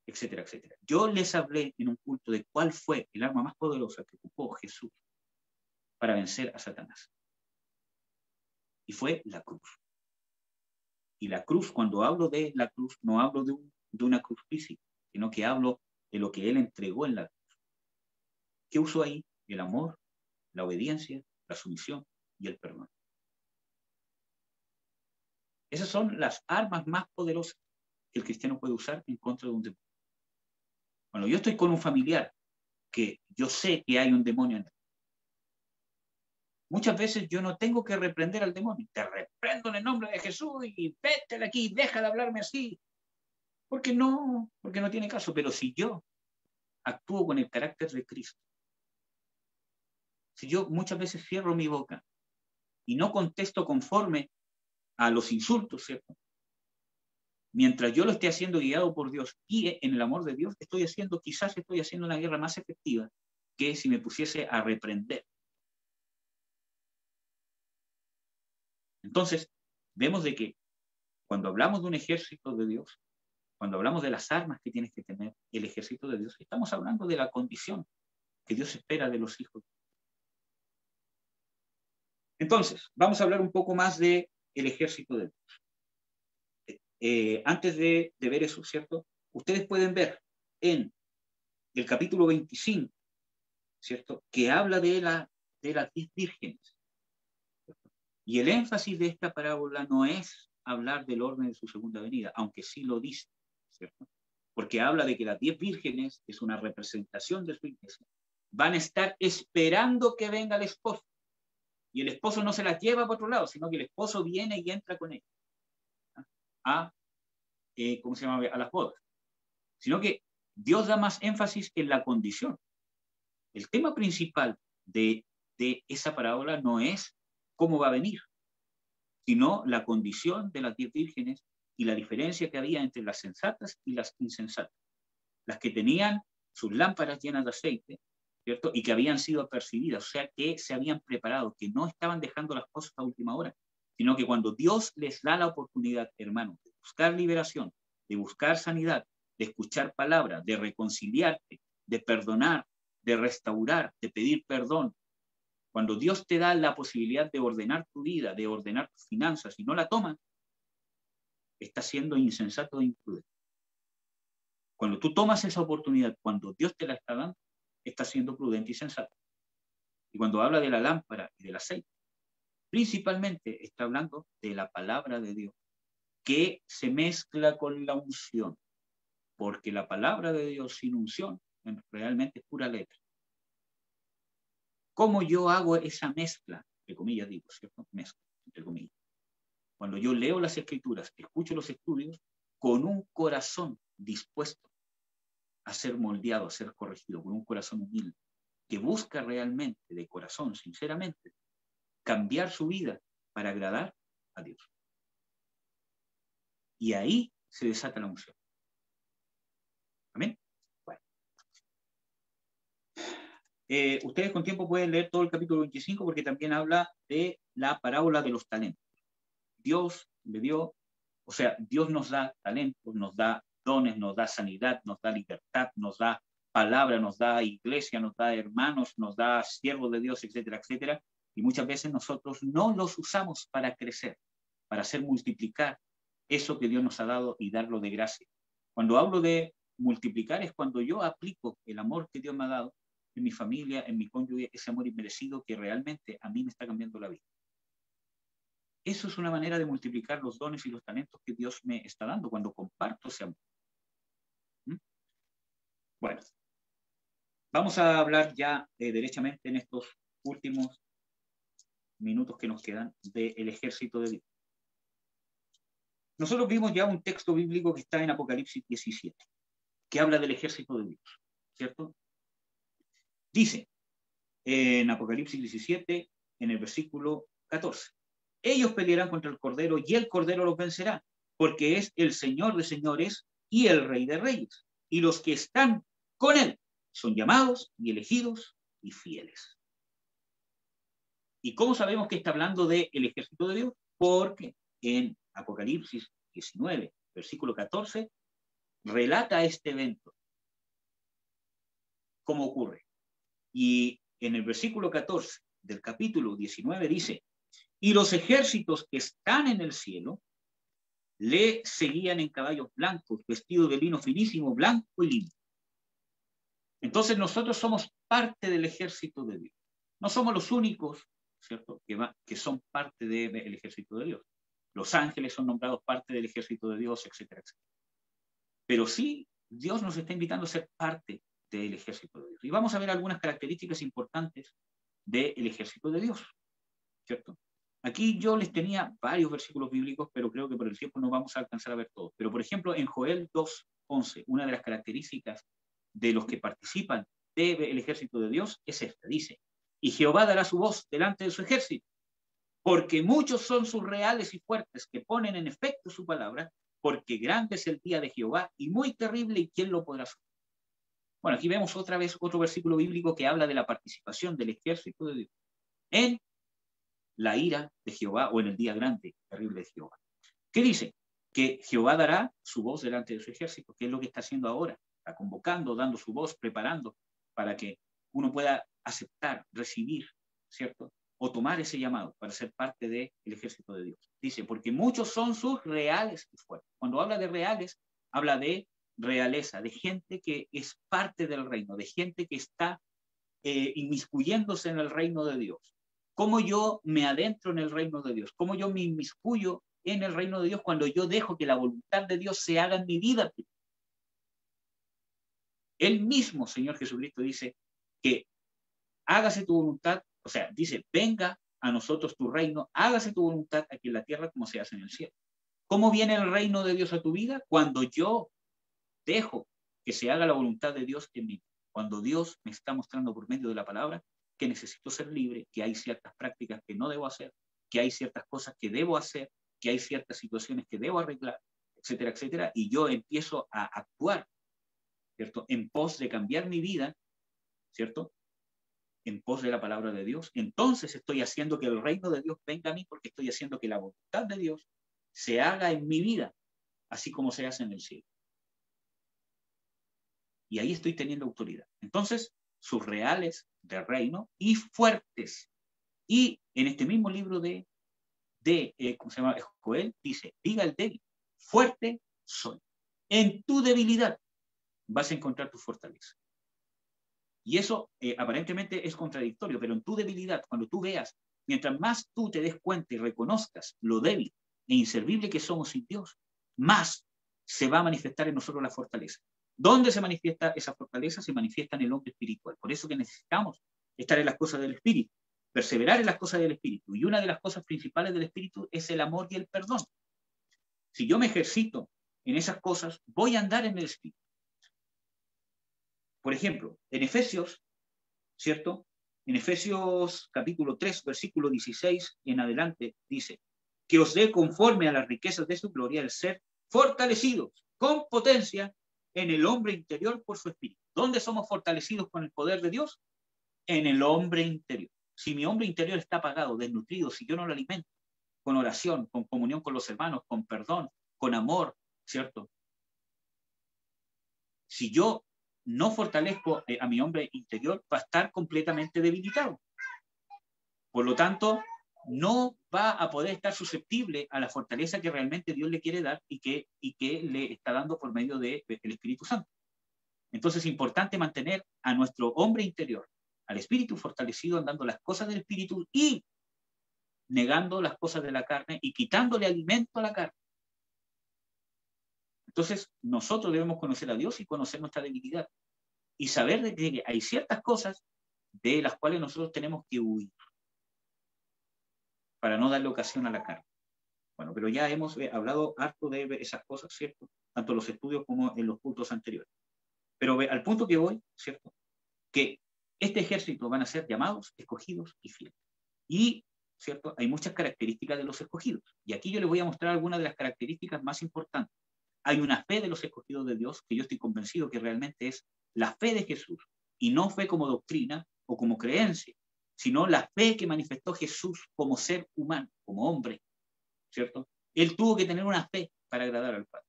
etcétera, etcétera. Yo les hablé en un culto de cuál fue el arma más poderosa que ocupó Jesús para vencer a Satanás. Y fue la cruz. Y la cruz, cuando hablo de la cruz, no hablo de una cruz física, sino que hablo de lo que Él entregó en la cruz. ¿Qué usó ahí? El amor, la obediencia, la sumisión y el perdón. Esas son las armas más poderosas que el cristiano puede usar en contra de un demonio. Cuando yo estoy con un familiar que yo sé que hay un demonio en él, muchas veces yo no tengo que reprender al demonio. Te reprendo en el nombre de Jesús y vete de aquí, deja de hablarme así. Porque no tiene caso. Pero si yo actúo con el carácter de Cristo, si yo muchas veces cierro mi boca y no contesto conforme a los insultos, ¿cierto? Mientras yo lo esté haciendo guiado por Dios y en el amor de Dios, quizás estoy haciendo una guerra más efectiva que si me pusiese a reprender. Entonces, vemos de que cuando hablamos de un ejército de Dios, cuando hablamos de las armas que tienes que tener el ejército de Dios, estamos hablando de la condición que Dios espera de los hijos. Entonces, vamos a hablar un poco más del ejército de Dios. Antes de ver eso, ¿cierto? Ustedes pueden ver en el capítulo 25, ¿cierto? Que habla de las 10 vírgenes. Y el énfasis de esta parábola no es hablar del orden de su segunda venida, aunque sí lo dice, ¿cierto? Porque habla de que las 10 vírgenes, es una representación de su iglesia, van a estar esperando que venga el esposo. Y el esposo no se las lleva para otro lado, sino que el esposo viene y entra con ella a las bodas. Sino que Dios da más énfasis en la condición. El tema principal de esa parábola no es cómo va a venir, sino la condición de las 10 vírgenes y la diferencia que había entre las sensatas y las insensatas. Las que tenían sus lámparas llenas de aceite, ¿cierto? Y que habían sido apercibidas, o sea, que se habían preparado, que no estaban dejando las cosas a última hora, sino que cuando Dios les da la oportunidad, hermanos, de buscar liberación, de buscar sanidad, de escuchar palabras, de reconciliarte, de perdonar, de restaurar, de pedir perdón, cuando Dios te da la posibilidad de ordenar tu vida, de ordenar tus finanzas y no la tomas, estás siendo insensato e imprudente. Cuando tú tomas esa oportunidad, cuando Dios te la está dando, estás siendo prudente y sensato. Y cuando habla de la lámpara y del aceite, principalmente está hablando de la palabra de Dios, que se mezcla con la unción, porque la palabra de Dios sin unción realmente es pura letra. ¿Cómo yo hago esa mezcla? Entre comillas digo, ¿cierto? Mezcla, entre comillas. Cuando yo leo las escrituras, escucho los estudios, con un corazón dispuesto a ser moldeado, a ser corregido, con un corazón humilde, que busca realmente, de corazón, sinceramente, cambiar su vida para agradar a Dios. Y ahí se desata la unción. ¿Amén? Bueno. Ustedes con tiempo pueden leer todo el capítulo 25 porque también habla de la parábola de los talentos. Dios le dio, o sea, Dios nos da talentos, nos da dones, nos da sanidad, nos da libertad, nos da palabra, nos da iglesia, nos da hermanos, nos da siervos de Dios, etcétera, etcétera. Y muchas veces nosotros no los usamos para crecer, para hacer multiplicar eso que Dios nos ha dado y darlo de gracia. Cuando hablo de multiplicar es cuando yo aplico el amor que Dios me ha dado en mi familia, en mi cónyuge, ese amor inmerecido que realmente a mí me está cambiando la vida. Eso es una manera de multiplicar los dones y los talentos que Dios me está dando cuando comparto ese amor. Bueno, vamos a hablar ya derechamente en estos últimos minutos que nos quedan del ejército de Dios. Nosotros vimos ya un texto bíblico que está en Apocalipsis 17, que habla del ejército de Dios, ¿cierto? Dice en Apocalipsis 17, en el versículo 14, ellos pelearán contra el Cordero y el Cordero los vencerá, porque es el Señor de señores y el Rey de reyes, y los que están con él son llamados y elegidos y fieles. ¿Y cómo sabemos que está hablando del ejército de Dios? Porque en Apocalipsis 19, versículo 14, relata este evento, cómo ocurre. Y en el versículo 14 del capítulo 19 dice, y los ejércitos que están en el cielo le seguían en caballos blancos, vestidos de lino finísimo, blanco y limpio. Entonces nosotros somos parte del ejército de Dios. No somos los únicos, ¿cierto?, que son parte del ejército de Dios. Los ángeles son nombrados parte del ejército de Dios, etcétera, etcétera. Pero sí, Dios nos está invitando a ser parte del ejército de Dios. Y vamos a ver algunas características importantes del ejército de Dios, ¿cierto? Aquí yo les tenía varios versículos bíblicos, pero creo que por el tiempo no vamos a alcanzar a ver todos. Pero, por ejemplo, en Joel 2:11, una de las características de los que participan del ejército de Dios es esta. Dice, y Jehová dará su voz delante de su ejército, porque muchos son sus reales y fuertes, que ponen en efecto su palabra, porque grande es el día de Jehová y muy terrible, y quién lo podrá sufrir. Bueno, aquí vemos otra vez otro versículo bíblico que habla de la participación del ejército de Dios en la ira de Jehová o en el día grande, terrible de Jehová. ¿Qué dice? Que Jehová dará su voz delante de su ejército, que es lo que está haciendo ahora. Está convocando, dando su voz, preparando para que uno pueda aceptar, recibir, ¿cierto? O tomar ese llamado para ser parte del ejército de Dios. Dice, porque muchos son sus reales y fuertes. Cuando habla de reales, habla de realeza, de gente que es parte del reino, de gente que está inmiscuyéndose en el reino de Dios. ¿Cómo yo me adentro en el reino de Dios? ¿Cómo yo me inmiscuyo en el reino de Dios cuando yo dejo que la voluntad de Dios se haga en mi vida? Él mismo, Señor Jesucristo, dice que hágase tu voluntad, o sea, dice, venga a nosotros tu reino, hágase tu voluntad aquí en la tierra como se hace en el cielo. ¿Cómo viene el reino de Dios a tu vida? Cuando yo dejo que se haga la voluntad de Dios en mí. Cuando Dios me está mostrando por medio de la palabra que necesito ser libre, que hay ciertas prácticas que no debo hacer, que hay ciertas cosas que debo hacer, que hay ciertas situaciones que debo arreglar, etcétera, etcétera, y yo empiezo a actuar, ¿cierto? En pos de cambiar mi vida, ¿cierto? En pos de la palabra de Dios. Entonces estoy haciendo que el reino de Dios venga a mí, porque estoy haciendo que la voluntad de Dios se haga en mi vida, así como se hace en el cielo. Y ahí estoy teniendo autoridad. Entonces, sus reales de reino y fuertes. Y en este mismo libro ¿cómo se llama? Joel, dice, diga el débil, fuerte soy. En tu debilidad vas a encontrar tu fortaleza. Y eso aparentemente es contradictorio, pero en tu debilidad, cuando tú veas, mientras más tú te des cuenta y reconozcas lo débil e inservible que somos sin Dios, más se va a manifestar en nosotros la fortaleza. ¿Dónde se manifiesta esa fortaleza? Se manifiesta en el hombre espiritual. Por eso que necesitamos estar en las cosas del espíritu, perseverar en las cosas del espíritu. Y una de las cosas principales del espíritu es el amor y el perdón. Si yo me ejercito en esas cosas, voy a andar en el espíritu. Por ejemplo, en Efesios, ¿cierto? En Efesios capítulo 3, versículo 16 en adelante, dice, que os dé conforme a las riquezas de su gloria el ser fortalecidos con potencia en el hombre interior por su espíritu. ¿Dónde somos fortalecidos con el poder de Dios? En el hombre interior. Si mi hombre interior está apagado, desnutrido, si yo no lo alimento con oración, con comunión con los hermanos, con perdón, con amor, ¿cierto? Si yo no fortalezco a mi hombre interior, va a estar completamente debilitado. Por lo tanto, no va a poder estar susceptible a la fortaleza que realmente Dios le quiere dar y que le está dando por medio del Espíritu Santo. Entonces es importante mantener a nuestro hombre interior, al espíritu fortalecido, andando las cosas del espíritu y negando las cosas de la carne y quitándole alimento a la carne. Entonces nosotros debemos conocer a Dios y conocer nuestra debilidad y saber de que hay ciertas cosas de las cuales nosotros tenemos que huir para no darle ocasión a la carne. Bueno, pero ya hemos hablado harto de esas cosas, ¿cierto? Tanto en los estudios como en los puntos anteriores. Pero al punto que voy, ¿cierto? Que este ejército van a ser llamados, escogidos y fieles. Y, ¿cierto? Hay muchas características de los escogidos. Y aquí yo les voy a mostrar algunas de las características más importantes. Hay una fe de los escogidos de Dios que yo estoy convencido que realmente es la fe de Jesús. Y no fe como doctrina o como creencia, sino la fe que manifestó Jesús como ser humano, como hombre, ¿cierto? Él tuvo que tener una fe para agradar al Padre.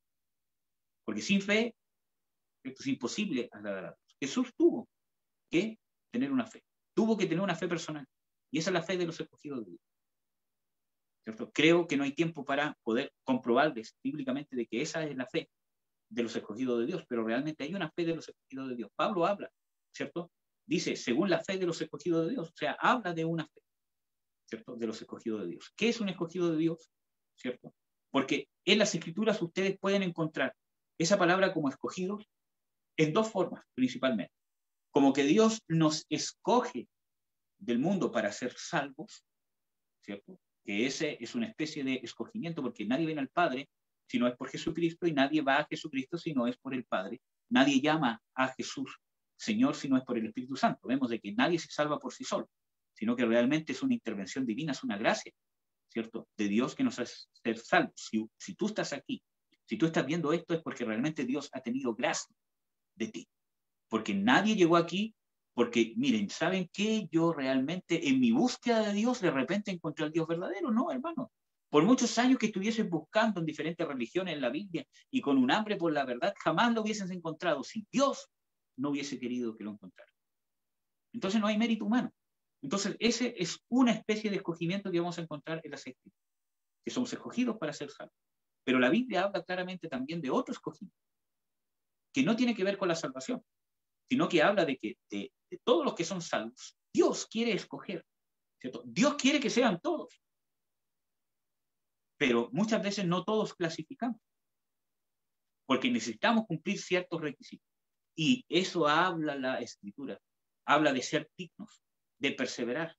Porque sin fe, esto es imposible agradar a Dios. Jesús tuvo que tener una fe. Tuvo que tener una fe personal. Y esa es la fe de los escogidos de Dios. ¿Cierto? Creo que no hay tiempo para poder comprobarles bíblicamente de que esa es la fe de los escogidos de Dios, pero realmente hay una fe de los escogidos de Dios. Pablo habla, ¿cierto? Dice, según la fe de los escogidos de Dios. O sea, habla de una fe, ¿cierto? De los escogidos de Dios. ¿Qué es un escogido de Dios? ¿Cierto? Porque en las escrituras ustedes pueden encontrar esa palabra como escogidos en dos formas, principalmente. Como que Dios nos escoge del mundo para ser salvos, ¿cierto? que ese es una especie de escogimiento, porque nadie viene al Padre si no es por Jesucristo, y nadie va a Jesucristo si no es por el Padre. Nadie llama a Jesús Señor si no es por el Espíritu Santo. Vemos de que nadie se salva por sí solo, sino que realmente es una intervención divina, es una gracia, ¿cierto?, de Dios que nos hace ser salvos. Si tú estás aquí, si tú estás viendo esto, es porque realmente Dios ha tenido gracia de ti. Porque nadie llegó aquí, porque miren, ¿saben qué? Yo realmente en mi búsqueda de Dios de repente encontré al Dios verdadero. No, hermano. Por muchos años que estuviesen buscando en diferentes religiones en la Biblia y con un hambre por la verdad, jamás lo hubiesen encontrado si Dios no hubiese querido que lo encontrara. Entonces no hay mérito humano. Entonces ese es una especie de escogimiento que vamos a encontrar en las Escrituras, que somos escogidos para ser salvos. Pero la Biblia habla claramente también de otro escogimiento, que no tiene que ver con la salvación, sino que habla de que de todos los que son salvos, Dios quiere escoger, ¿cierto? Dios quiere que sean todos. Pero muchas veces no todos clasificamos, porque necesitamos cumplir ciertos requisitos. Y eso habla la Escritura. Habla de ser dignos, de perseverar.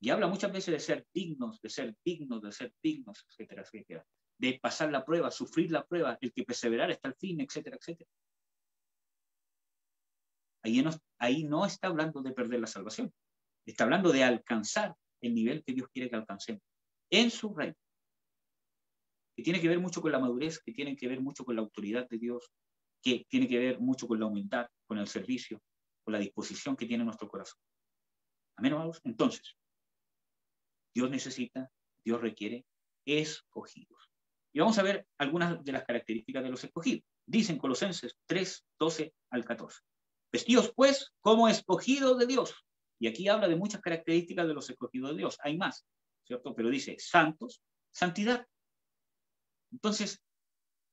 Y habla muchas veces de ser dignos, de ser dignos, de ser dignos, etcétera, etcétera. De pasar la prueba, sufrir la prueba, el que perseverar hasta el fin, etcétera, etcétera. Ahí no está hablando de perder la salvación. Está hablando de alcanzar el nivel que Dios quiere que alcancemos en su reino, que tiene que ver mucho con la madurez, que tiene que ver mucho con la autoridad de Dios, que tiene que ver mucho con la humildad, con el servicio, con la disposición que tiene nuestro corazón. Amén, amados. Entonces, Dios necesita, Dios requiere escogidos. Y vamos a ver algunas de las características de los escogidos. Dicen Colosenses 3, 12 al 14. Vestidos pues como escogidos de Dios. Y aquí habla de muchas características de los escogidos de Dios. Hay más, ¿cierto? Pero dice santos, santidad. Entonces,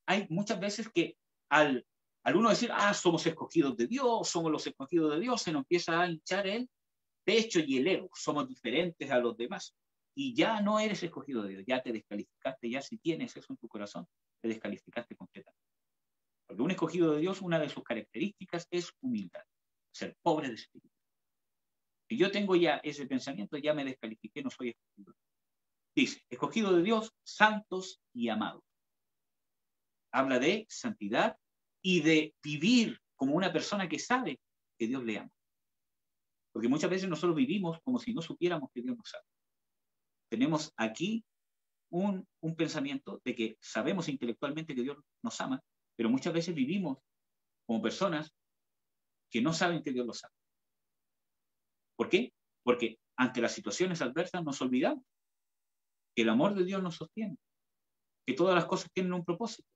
hay muchas veces que al uno decir, somos escogidos de Dios, somos los escogidos de Dios, se nos empieza a hinchar el pecho y el ego. Somos diferentes a los demás. Y ya no eres escogido de Dios, ya te descalificaste, ya si tienes eso en tu corazón, te descalificaste completamente. Porque un escogido de Dios, una de sus características es humildad, ser pobre de espíritu. Si yo tengo ya ese pensamiento, ya me descalifiqué, no soy escogido. Dice, escogido de Dios, santos y amados. Habla de santidad y de vivir como una persona que sabe que Dios le ama. Porque muchas veces nosotros vivimos como si no supiéramos que Dios nos ama. Tenemos aquí un pensamiento de que sabemos intelectualmente que Dios nos ama, pero muchas veces vivimos como personas que no saben que Dios los ama. ¿Por qué? Porque ante las situaciones adversas nos olvidamos que el amor de Dios nos sostiene, que todas las cosas tienen un propósito,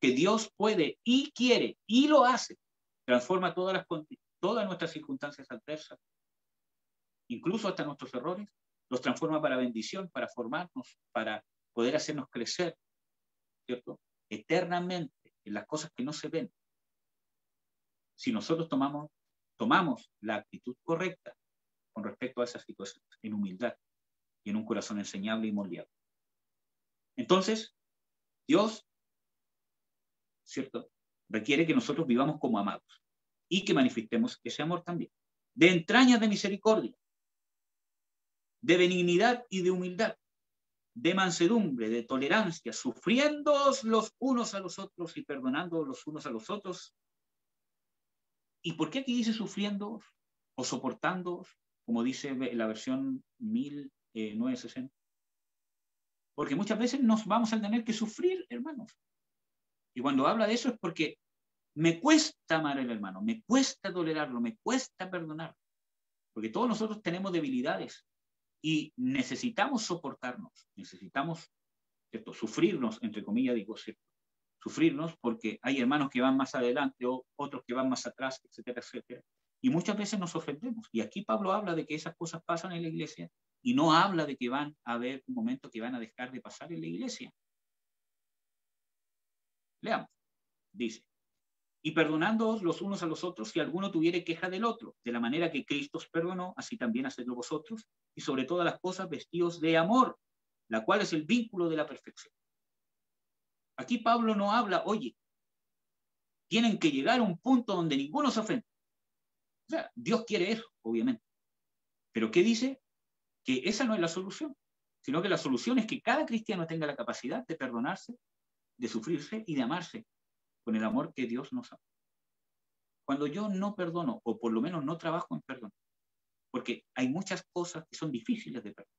que Dios puede y quiere y lo hace, transforma todas nuestras circunstancias adversas, incluso hasta nuestros errores, los transforma para bendición, para formarnos, para poder hacernos crecer, ¿cierto?, eternamente en las cosas que no se ven. Si nosotros tomamos la actitud correcta con respecto a esas situaciones, en humildad y en un corazón enseñable y moldeable. Entonces, Dios, ¿cierto?, requiere que nosotros vivamos como amados y que manifestemos ese amor también. De entrañas de misericordia, de benignidad y de humildad, de mansedumbre, de tolerancia, sufriéndoos los unos a los otros y perdonando los unos a los otros. ¿Y por qué aquí dice sufriéndoos o soportándoos, como dice la versión 1960? Porque muchas veces nos vamos a tener que sufrir, hermanos. Y cuando habla de eso es porque me cuesta amar al hermano, me cuesta tolerarlo, me cuesta perdonar. Porque todos nosotros tenemos debilidades y necesitamos soportarnos, necesitamos, ¿cierto?, sufrirnos, entre comillas digo, ¿cierto?, sufrirnos porque hay hermanos que van más adelante o otros que van más atrás, etcétera, etcétera. Y muchas veces nos ofendemos. Y aquí Pablo habla de que esas cosas pasan en la iglesia y no habla de que van a haber un momento que van a dejar de pasar en la iglesia. Leamos. Dice, y perdonándoos los unos a los otros si alguno tuviere queja del otro, de la manera que Cristo os perdonó, así también hacedlo vosotros, y sobre todas las cosas vestidos de amor, la cual es el vínculo de la perfección. Aquí Pablo no habla, oye, tienen que llegar a un punto donde ninguno se ofende. O sea, Dios quiere eso, obviamente. Pero ¿qué dice? que esa no es la solución, sino que la solución es que cada cristiano tenga la capacidad de perdonarse, de sufrirse y de amarse con el amor que Dios nos ama. Cuando yo no perdono, o por lo menos no trabajo en perdón, porque hay muchas cosas que son difíciles de perdonar.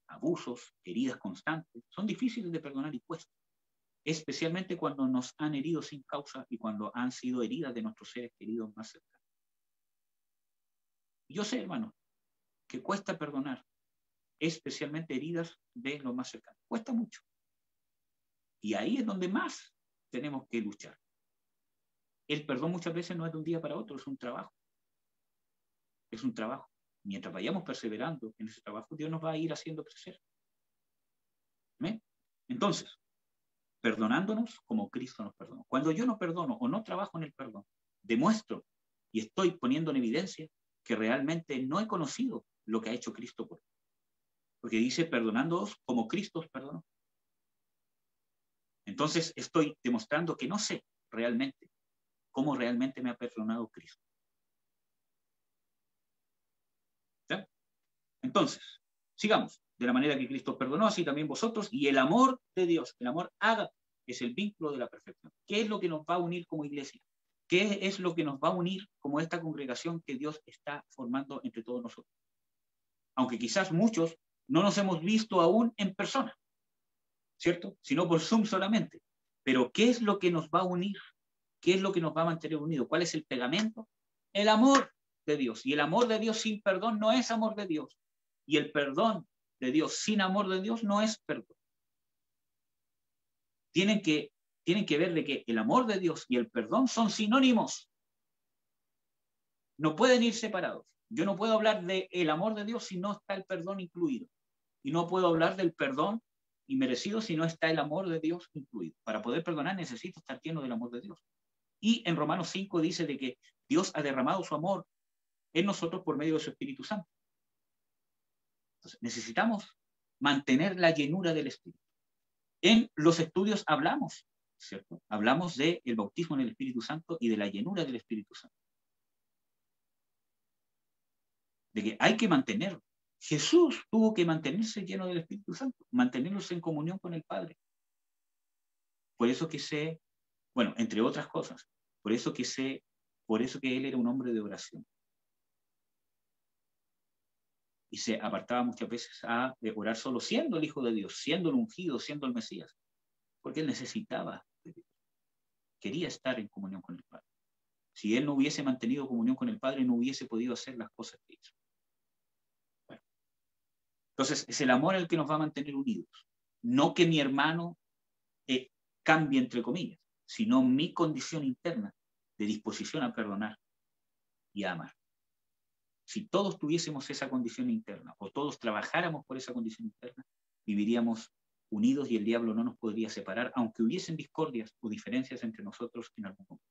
Abusos, heridas constantes, son difíciles de perdonar y cuesta. Especialmente cuando nos han herido sin causa y cuando han sido heridas de nuestros seres queridos más cercanos. Yo sé, hermano, que cuesta perdonar, especialmente heridas de los más cercanos. Cuesta mucho. Y ahí es donde más tenemos que luchar. El perdón muchas veces no es de un día para otro, es un trabajo. Es un trabajo. Mientras vayamos perseverando en ese trabajo, Dios nos va a ir haciendo crecer. ¿Amén? Entonces, perdonándonos como Cristo nos perdonó. Cuando yo no perdono o no trabajo en el perdón, demuestro y estoy poniendo en evidencia que realmente no he conocido lo que ha hecho Cristo por mí. Porque dice, perdonándoos como Cristo os perdonó. Entonces estoy demostrando que no sé realmente cómo realmente me ha perdonado Cristo. ¿Ya? Entonces, sigamos. De la manera que Cristo perdonó, así también vosotros. Y el amor de Dios, el amor ágape, es el vínculo de la perfección. ¿Qué es lo que nos va a unir como iglesia? ¿Qué es lo que nos va a unir como esta congregación que Dios está formando entre todos nosotros? Aunque quizás muchos no nos hemos visto aún en persona, ¿cierto? Sino por Zoom solamente. Pero ¿qué es lo que nos va a unir? ¿Qué es lo que nos va a mantener unidos? ¿Cuál es el pegamento? El amor de Dios. Y el amor de Dios sin perdón no es amor de Dios. Y el perdón de Dios sin amor de Dios no es perdón. Tienen que ver de que el amor de Dios y el perdón son sinónimos. No pueden ir separados. Yo no puedo hablar del amor de Dios si no está el perdón incluido. Y no puedo hablar del perdón inmerecido si no está el amor de Dios incluido. Para poder perdonar necesito estar lleno del amor de Dios. Y en Romanos 5 dice de que Dios ha derramado su amor en nosotros por medio de su Espíritu Santo. Entonces, necesitamos mantener la llenura del Espíritu. En los estudios hablamos, ¿cierto? Hablamos del bautismo en el Espíritu Santo y de la llenura del Espíritu Santo. De que hay que mantenerlo. Jesús tuvo que mantenerse lleno del Espíritu Santo, mantenernos en comunión con el Padre. Por eso que bueno, entre otras cosas, por eso que él era un hombre de oración. Y se apartaba muchas veces a orar solo, siendo el Hijo de Dios, siendo el ungido, siendo el Mesías, porque él necesitaba de Dios. Quería estar en comunión con el Padre. Si él no hubiese mantenido comunión con el Padre, no hubiese podido hacer las cosas que hizo. Bueno. Entonces, es el amor el que nos va a mantener unidos. No que mi hermano cambie, entre comillas, sino mi condición interna de disposición a perdonar y a amar. Si todos tuviésemos esa condición interna o todos trabajáramos por esa condición interna, viviríamos unidos y el diablo no nos podría separar, aunque hubiesen discordias o diferencias entre nosotros en algún momento.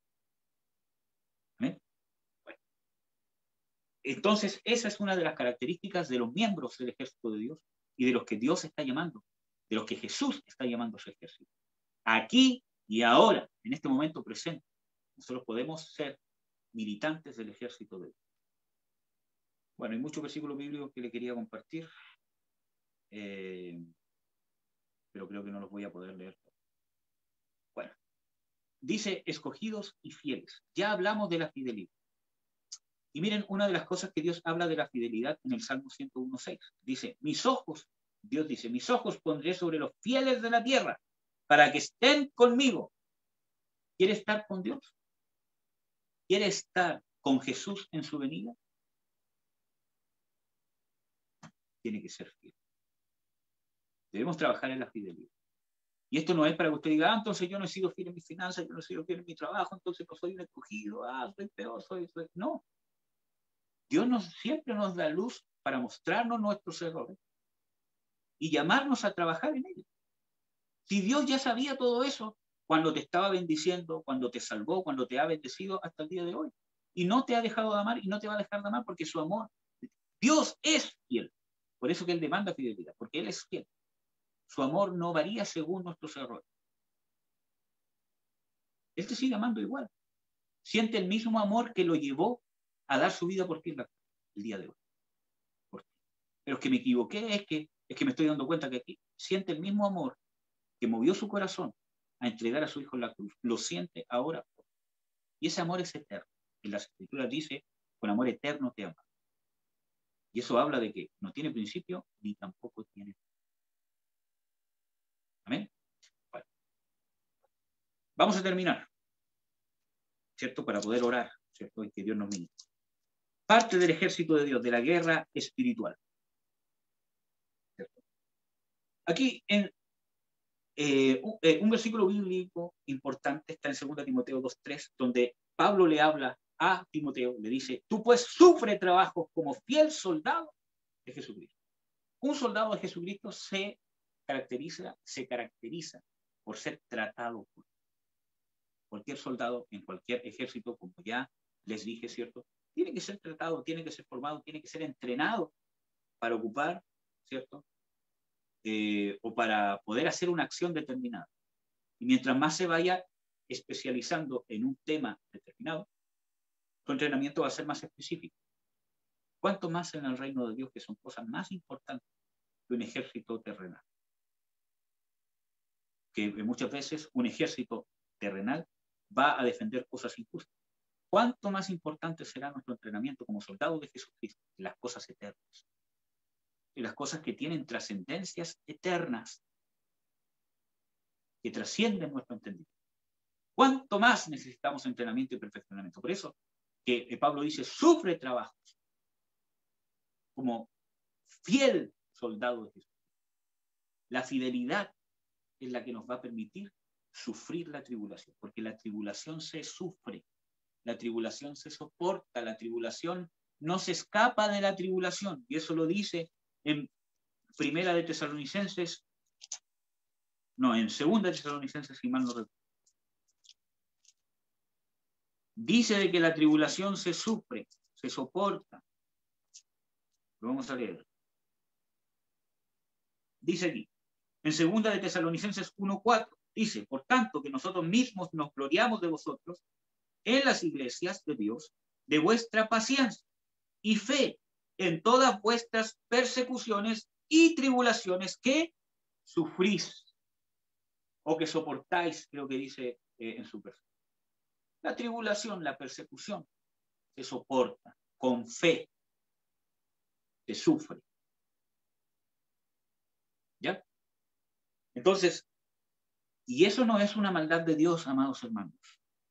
¿Amén? Bueno. Entonces, esa es una de las características de los miembros del ejército de Dios y de los que Dios está llamando, de los que Jesús está llamando a su ejército. Aquí y ahora, en este momento presente, nosotros podemos ser militantes del ejército de Dios. Bueno, hay muchos versículos bíblicos que le quería compartir, pero creo que no los voy a poder leer. Bueno, dice escogidos y fieles. Ya hablamos de la fidelidad. Y miren, una de las cosas que Dios habla de la fidelidad en el Salmo 101:6. Dice, Dios dice, mis ojos pondré sobre los fieles de la tierra para que estén conmigo. ¿Quiere estar con Dios? ¿Quiere estar con Jesús en su venida? Tiene que ser fiel. Debemos trabajar en la fidelidad. Y esto no es para que usted diga, entonces yo no he sido fiel en mis finanzas, yo no he sido fiel en mi trabajo, entonces no soy un escogido, soy peor, soy. No. Dios siempre nos da luz para mostrarnos nuestros errores y llamarnos a trabajar en ellos. Si Dios ya sabía todo eso cuando te estaba bendiciendo, cuando te salvó, cuando te ha bendecido hasta el día de hoy, y no te ha dejado de amar y no te va a dejar de amar porque su amor, Dios es fiel. Por eso que Él demanda fidelidad, porque Él es fiel. Su amor no varía según nuestros errores. Él te sigue amando igual. Siente el mismo amor que lo llevó a dar su vida por ti el día de hoy. Por ti. pero es que me equivoqué, es que me estoy dando cuenta que aquí siente el mismo amor que movió su corazón a entregar a su hijo en la cruz, lo siente ahora. Y ese amor es eterno. En las Escrituras dice, con amor eterno te ama. Y eso habla de que no tiene principio ni tampoco tiene fin. Amén. Bueno. Vamos a terminar, ¿cierto? Para poder orar, ¿cierto? Y que Dios nos ministre. Parte del ejército de Dios, de la guerra espiritual. ¿Cierto? Aquí en un versículo bíblico importante está en 2 Timoteo 2:3, donde Pablo le habla a Timoteo, le dice, tú pues sufre trabajos como fiel soldado de Jesucristo. Un soldado de Jesucristo se caracteriza por ser tratado por cualquier soldado en cualquier ejército, como ya les dije, ¿cierto? Tiene que ser tratado, tiene que ser formado, tiene que ser entrenado para ocupar, ¿cierto? O para poder hacer una acción determinada. Y mientras más se vaya especializando en un tema determinado, su entrenamiento va a ser más específico. ¿Cuánto más en el reino de Dios, que son cosas más importantes que un ejército terrenal? Que muchas veces un ejército terrenal va a defender cosas injustas. ¿Cuánto más importante será nuestro entrenamiento como soldados de Jesucristo en las cosas eternas? En las cosas que tienen trascendencias eternas, que trascienden nuestro entendimiento. ¿Cuánto más necesitamos entrenamiento y perfeccionamiento? Por eso que Pablo dice, sufre trabajos como fiel soldado de Jesús. La fidelidad es la que nos va a permitir sufrir la tribulación, porque la tribulación se sufre, la tribulación se soporta, la tribulación no se escapa de la tribulación, y eso lo dice en Primera de Tesalonicenses, no, en Segunda de Tesalonicenses, si mal no recuerdo. Dice de que la tribulación se sufre, se soporta. Lo vamos a leer. Dice aquí, en Segunda de Tesalonicenses 1:4, dice, por tanto que nosotros mismos nos gloriamos de vosotros en las iglesias de Dios, de vuestra paciencia y fe en todas vuestras persecuciones y tribulaciones que sufrís o que soportáis, creo que dice en su versión. La tribulación, la persecución, se soporta con fe, se sufre. ¿Ya? Entonces, y eso no es una maldad de Dios, amados hermanos,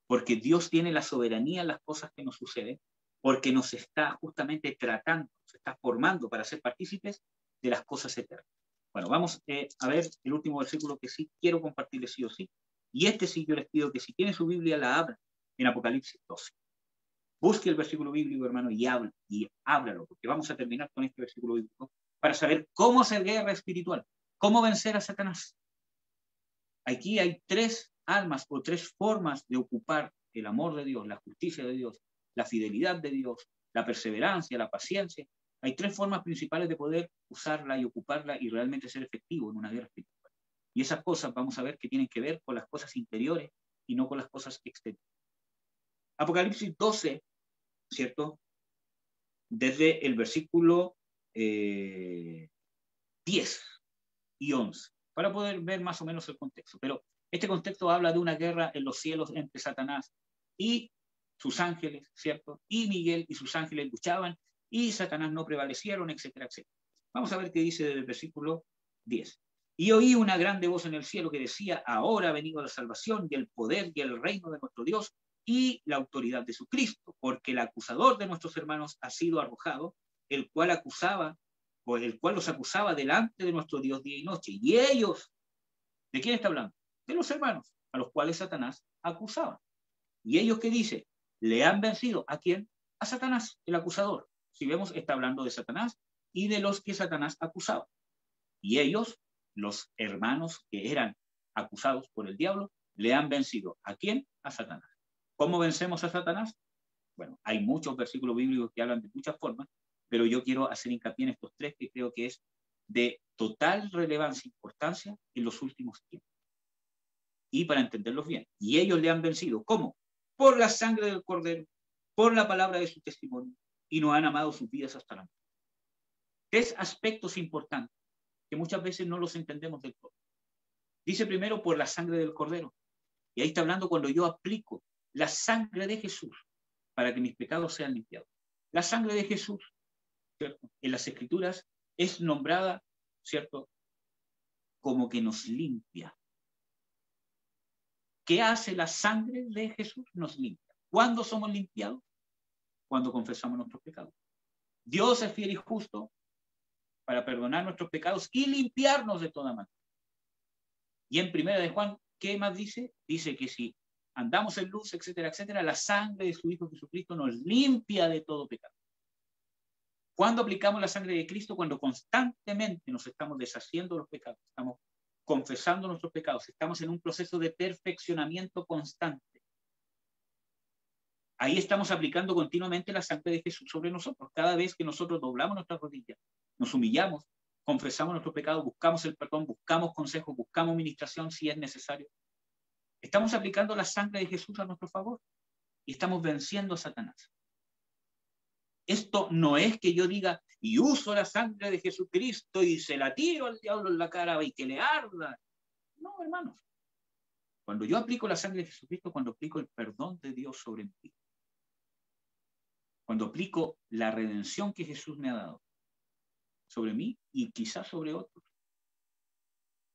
porque Dios tiene la soberanía en las cosas que nos suceden, porque nos está justamente tratando, nos está formando para ser partícipes de las cosas eternas. Bueno, vamos a ver el último versículo que sí quiero compartirles sí o sí, y este sí yo les pido que si tienen su Biblia la abran en Apocalipsis 12. Busque el versículo bíblico, hermano, y háblalo, porque vamos a terminar con este versículo bíblico para saber cómo hacer guerra espiritual, cómo vencer a Satanás. Aquí hay 3 armas o 3 formas de ocupar el amor de Dios, la justicia de Dios, la fidelidad de Dios, la perseverancia, la paciencia. Hay 3 formas principales de poder usarla y ocuparla y realmente ser efectivo en una guerra espiritual. Y esas cosas vamos a ver que tienen que ver con las cosas interiores y no con las cosas exteriores. Apocalipsis 12, ¿cierto? Desde el versículo 10 y 11, para poder ver más o menos el contexto. Pero este contexto habla de una guerra en los cielos entre Satanás y sus ángeles, ¿cierto? Y Miguel y sus ángeles luchaban y Satanás no prevalecieron, etcétera, etcétera. Vamos a ver qué dice desde el versículo 10. Y oí una grande voz en el cielo que decía, ahora ha venido la salvación y el poder y el reino de nuestro Dios y la autoridad de su Cristo, porque el acusador de nuestros hermanos ha sido arrojado, el cual los acusaba delante de nuestro Dios día y noche. Y ellos, ¿de quién está hablando? De los hermanos, a los cuales Satanás acusaba. Y ellos, ¿qué dice? Le han vencido. ¿A quién? A Satanás, el acusador. Si vemos, está hablando de Satanás y de los que Satanás acusaba. Y ellos, los hermanos que eran acusados por el diablo, le han vencido. ¿A quién? A Satanás. ¿Cómo vencemos a Satanás? Bueno, hay muchos versículos bíblicos que hablan de muchas formas, pero yo quiero hacer hincapié en estos 3 que creo que es de total relevancia e importancia en los últimos tiempos. Y para entenderlos bien. Y ellos le han vencido. ¿Cómo? Por la sangre del Cordero, por la palabra de su testimonio, y no han amado sus vidas hasta la muerte. 3 aspectos importantes que muchas veces no los entendemos del todo. Dice primero, por la sangre del Cordero. Y ahí está hablando cuando yo aplico la sangre de Jesús para que mis pecados sean limpiados. La sangre de Jesús, ¿cierto?, en las Escrituras es nombrada, ¿cierto?, como que nos limpia. ¿Qué hace la sangre de Jesús? Nos limpia. ¿Cuándo somos limpiados? Cuando confesamos nuestros pecados. Dios es fiel y justo para perdonar nuestros pecados y limpiarnos de toda maldad. Y en 1 de Juan, ¿qué más dice? Dice que si andamos en luz, etcétera, etcétera, la sangre de su Hijo Jesucristo nos limpia de todo pecado. ¿Cuándo aplicamos la sangre de Cristo? Cuando constantemente nos estamos deshaciendo de los pecados, estamos confesando nuestros pecados, estamos en un proceso de perfeccionamiento constante. Ahí estamos aplicando continuamente la sangre de Jesús sobre nosotros. Cada vez que nosotros doblamos nuestras rodillas, nos humillamos, confesamos nuestros pecados, buscamos el perdón, buscamos consejos, buscamos ministración si es necesario. Estamos aplicando la sangre de Jesús a nuestro favor y estamos venciendo a Satanás. Esto no es que yo diga y uso la sangre de Jesucristo y se la tiro al diablo en la cara y que le arda. No, hermanos. Cuando yo aplico la sangre de Jesucristo, cuando aplico el perdón de Dios sobre mí, cuando aplico la redención que Jesús me ha dado sobre mí y quizás sobre otros,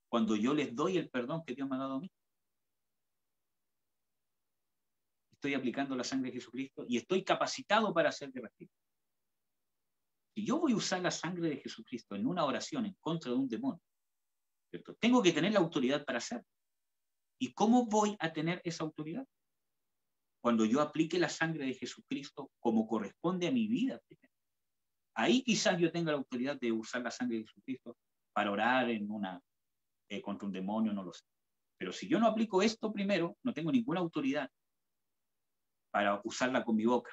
cuando yo les doy el perdón que Dios me ha dado a mí, estoy aplicando la sangre de Jesucristo y estoy capacitado para hacer guerra espiritual. Si yo voy a usar la sangre de Jesucristo en una oración en contra de un demonio, ¿cierto?, tengo que tener la autoridad para hacerlo. ¿Y cómo voy a tener esa autoridad? Cuando yo aplique la sangre de Jesucristo como corresponde a mi vida. Ahí quizás yo tenga la autoridad de usar la sangre de Jesucristo para orar contra un demonio, no lo sé. Pero si yo no aplico esto primero, no tengo ninguna autoridad para usarla con mi boca.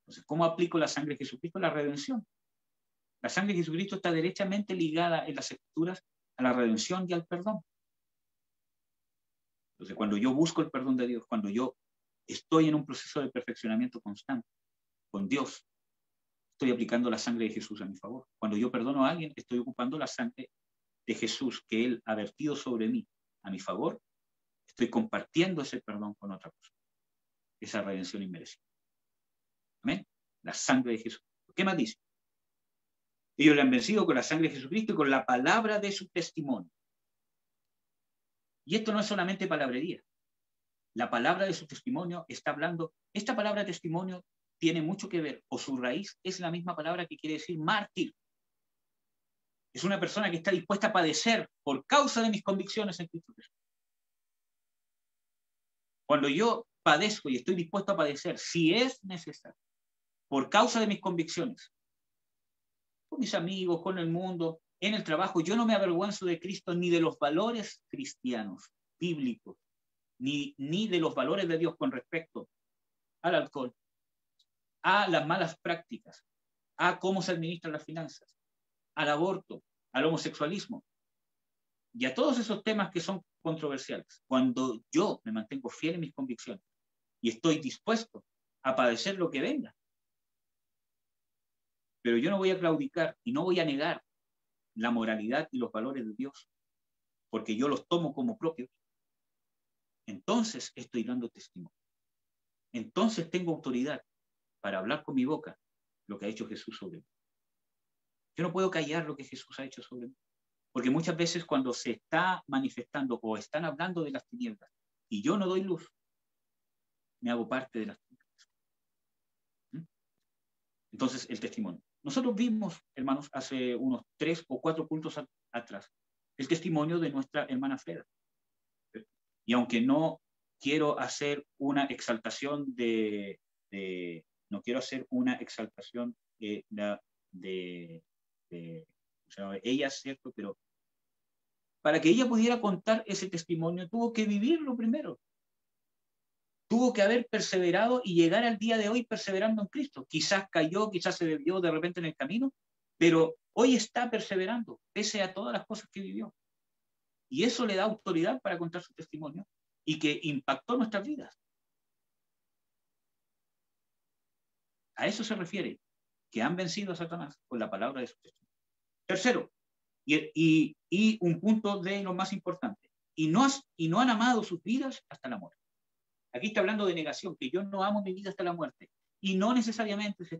Entonces, ¿cómo aplico la sangre de Jesucristo? La redención. La sangre de Jesucristo está derechamente ligada en las Escrituras a la redención y al perdón. Entonces, cuando yo busco el perdón de Dios, cuando yo estoy en un proceso de perfeccionamiento constante con Dios, estoy aplicando la sangre de Jesús a mi favor. Cuando yo perdono a alguien, estoy ocupando la sangre de Jesús que Él ha vertido sobre mí a mi favor. Estoy compartiendo ese perdón con otra persona. Esa redención inmerecida. Amén. La sangre de Jesús. ¿Qué más dice? Ellos le han vencido con la sangre de Jesucristo y con la palabra de su testimonio. Y esto no es solamente palabrería. La palabra de su testimonio está hablando, esta palabra testimonio tiene mucho que ver, o su raíz es la misma palabra que quiere decir mártir. Es una persona que está dispuesta a padecer por causa de mis convicciones en Cristo Jesús. Cuando yo padezco y estoy dispuesto a padecer, si es necesario, por causa de mis convicciones, con mis amigos, con el mundo, en el trabajo, yo no me avergüenzo de Cristo ni de los valores cristianos, bíblicos, ni de los valores de Dios con respecto al alcohol, a las malas prácticas, a cómo se administran las finanzas, al aborto, al homosexualismo y a todos esos temas que son controversiales. Cuando yo me mantengo fiel en mis convicciones y estoy dispuesto a padecer lo que venga, pero yo no voy a claudicar y no voy a negar la moralidad y los valores de Dios, porque yo los tomo como propios, entonces estoy dando testimonio. Entonces tengo autoridad para hablar con mi boca lo que ha hecho Jesús sobre mí. Yo no puedo callar lo que Jesús ha hecho sobre mí, porque muchas veces cuando se está manifestando o están hablando de las tinieblas y yo no doy luz, me hago parte de las tinieblas. Entonces, el testimonio. Nosotros vimos, hermanos, hace unos 3 o 4 puntos atrás, el testimonio de nuestra hermana Freda. Y aunque no quiero hacer una exaltación no quiero hacer una exaltación o sea, ella es cierto, pero para que ella pudiera contar ese testimonio, tuvo que vivirlo primero. Tuvo que haber perseverado y llegar al día de hoy perseverando en Cristo. Quizás cayó, quizás se desvió de repente en el camino, pero hoy está perseverando, pese a todas las cosas que vivió. Y eso le da autoridad para contar su testimonio y que impactó nuestras vidas. A eso se refiere que han vencido a Satanás con la palabra de su testimonio. Tercero, y un punto de lo más importante, y no han amado sus vidas hasta la muerte. Aquí está hablando de negación, que yo no amo mi vida hasta la muerte. Y no necesariamente se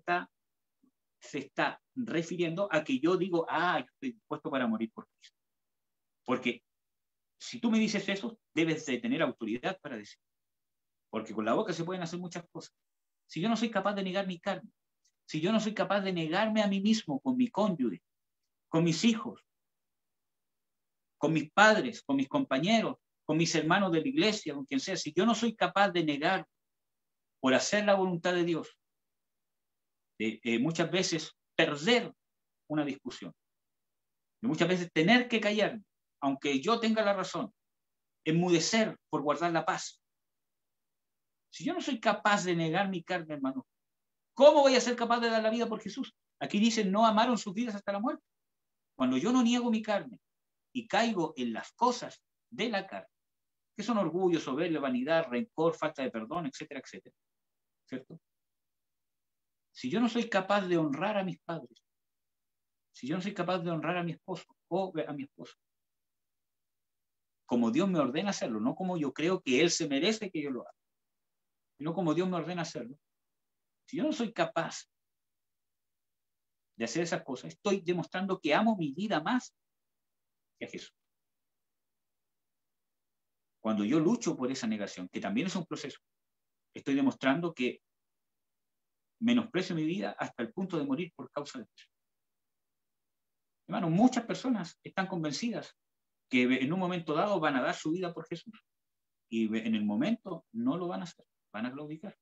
está refiriendo a que yo digo, yo estoy dispuesto para morir por Cristo. Porque si tú me dices eso, debes de tener autoridad para decir. Porque con la boca se pueden hacer muchas cosas. Si yo no soy capaz de negar mi carne, si yo no soy capaz de negarme a mí mismo con mi cónyuge, con mis hijos, con mis padres, con mis compañeros, con mis hermanos de la iglesia, con quien sea, si yo no soy capaz de negar por hacer la voluntad de Dios, muchas veces perder una discusión, y muchas veces tener que callarme, aunque yo tenga la razón, enmudecer por guardar la paz. Si yo no soy capaz de negar mi carne, hermano, ¿cómo voy a ser capaz de dar la vida por Jesús? Aquí dice, no amaron sus vidas hasta la muerte. Cuando yo no niego mi carne y caigo en las cosas de la carne, que son orgullo, soberbia, vanidad, rencor, falta de perdón, etcétera, etcétera, ¿cierto? Si yo no soy capaz de honrar a mis padres, si yo no soy capaz de honrar a mi esposo o a mi esposa, como Dios me ordena hacerlo, no como yo creo que Él se merece que yo lo haga, sino como Dios me ordena hacerlo. Si yo no soy capaz de hacer esas cosas, estoy demostrando que amo mi vida más que a Jesús. Cuando yo lucho por esa negación, que también es un proceso, estoy demostrando que menosprecio mi vida hasta el punto de morir por causa de eso. Hermano, muchas personas están convencidas que en un momento dado van a dar su vida por Jesús. Y en el momento no lo van a hacer, van a claudicar.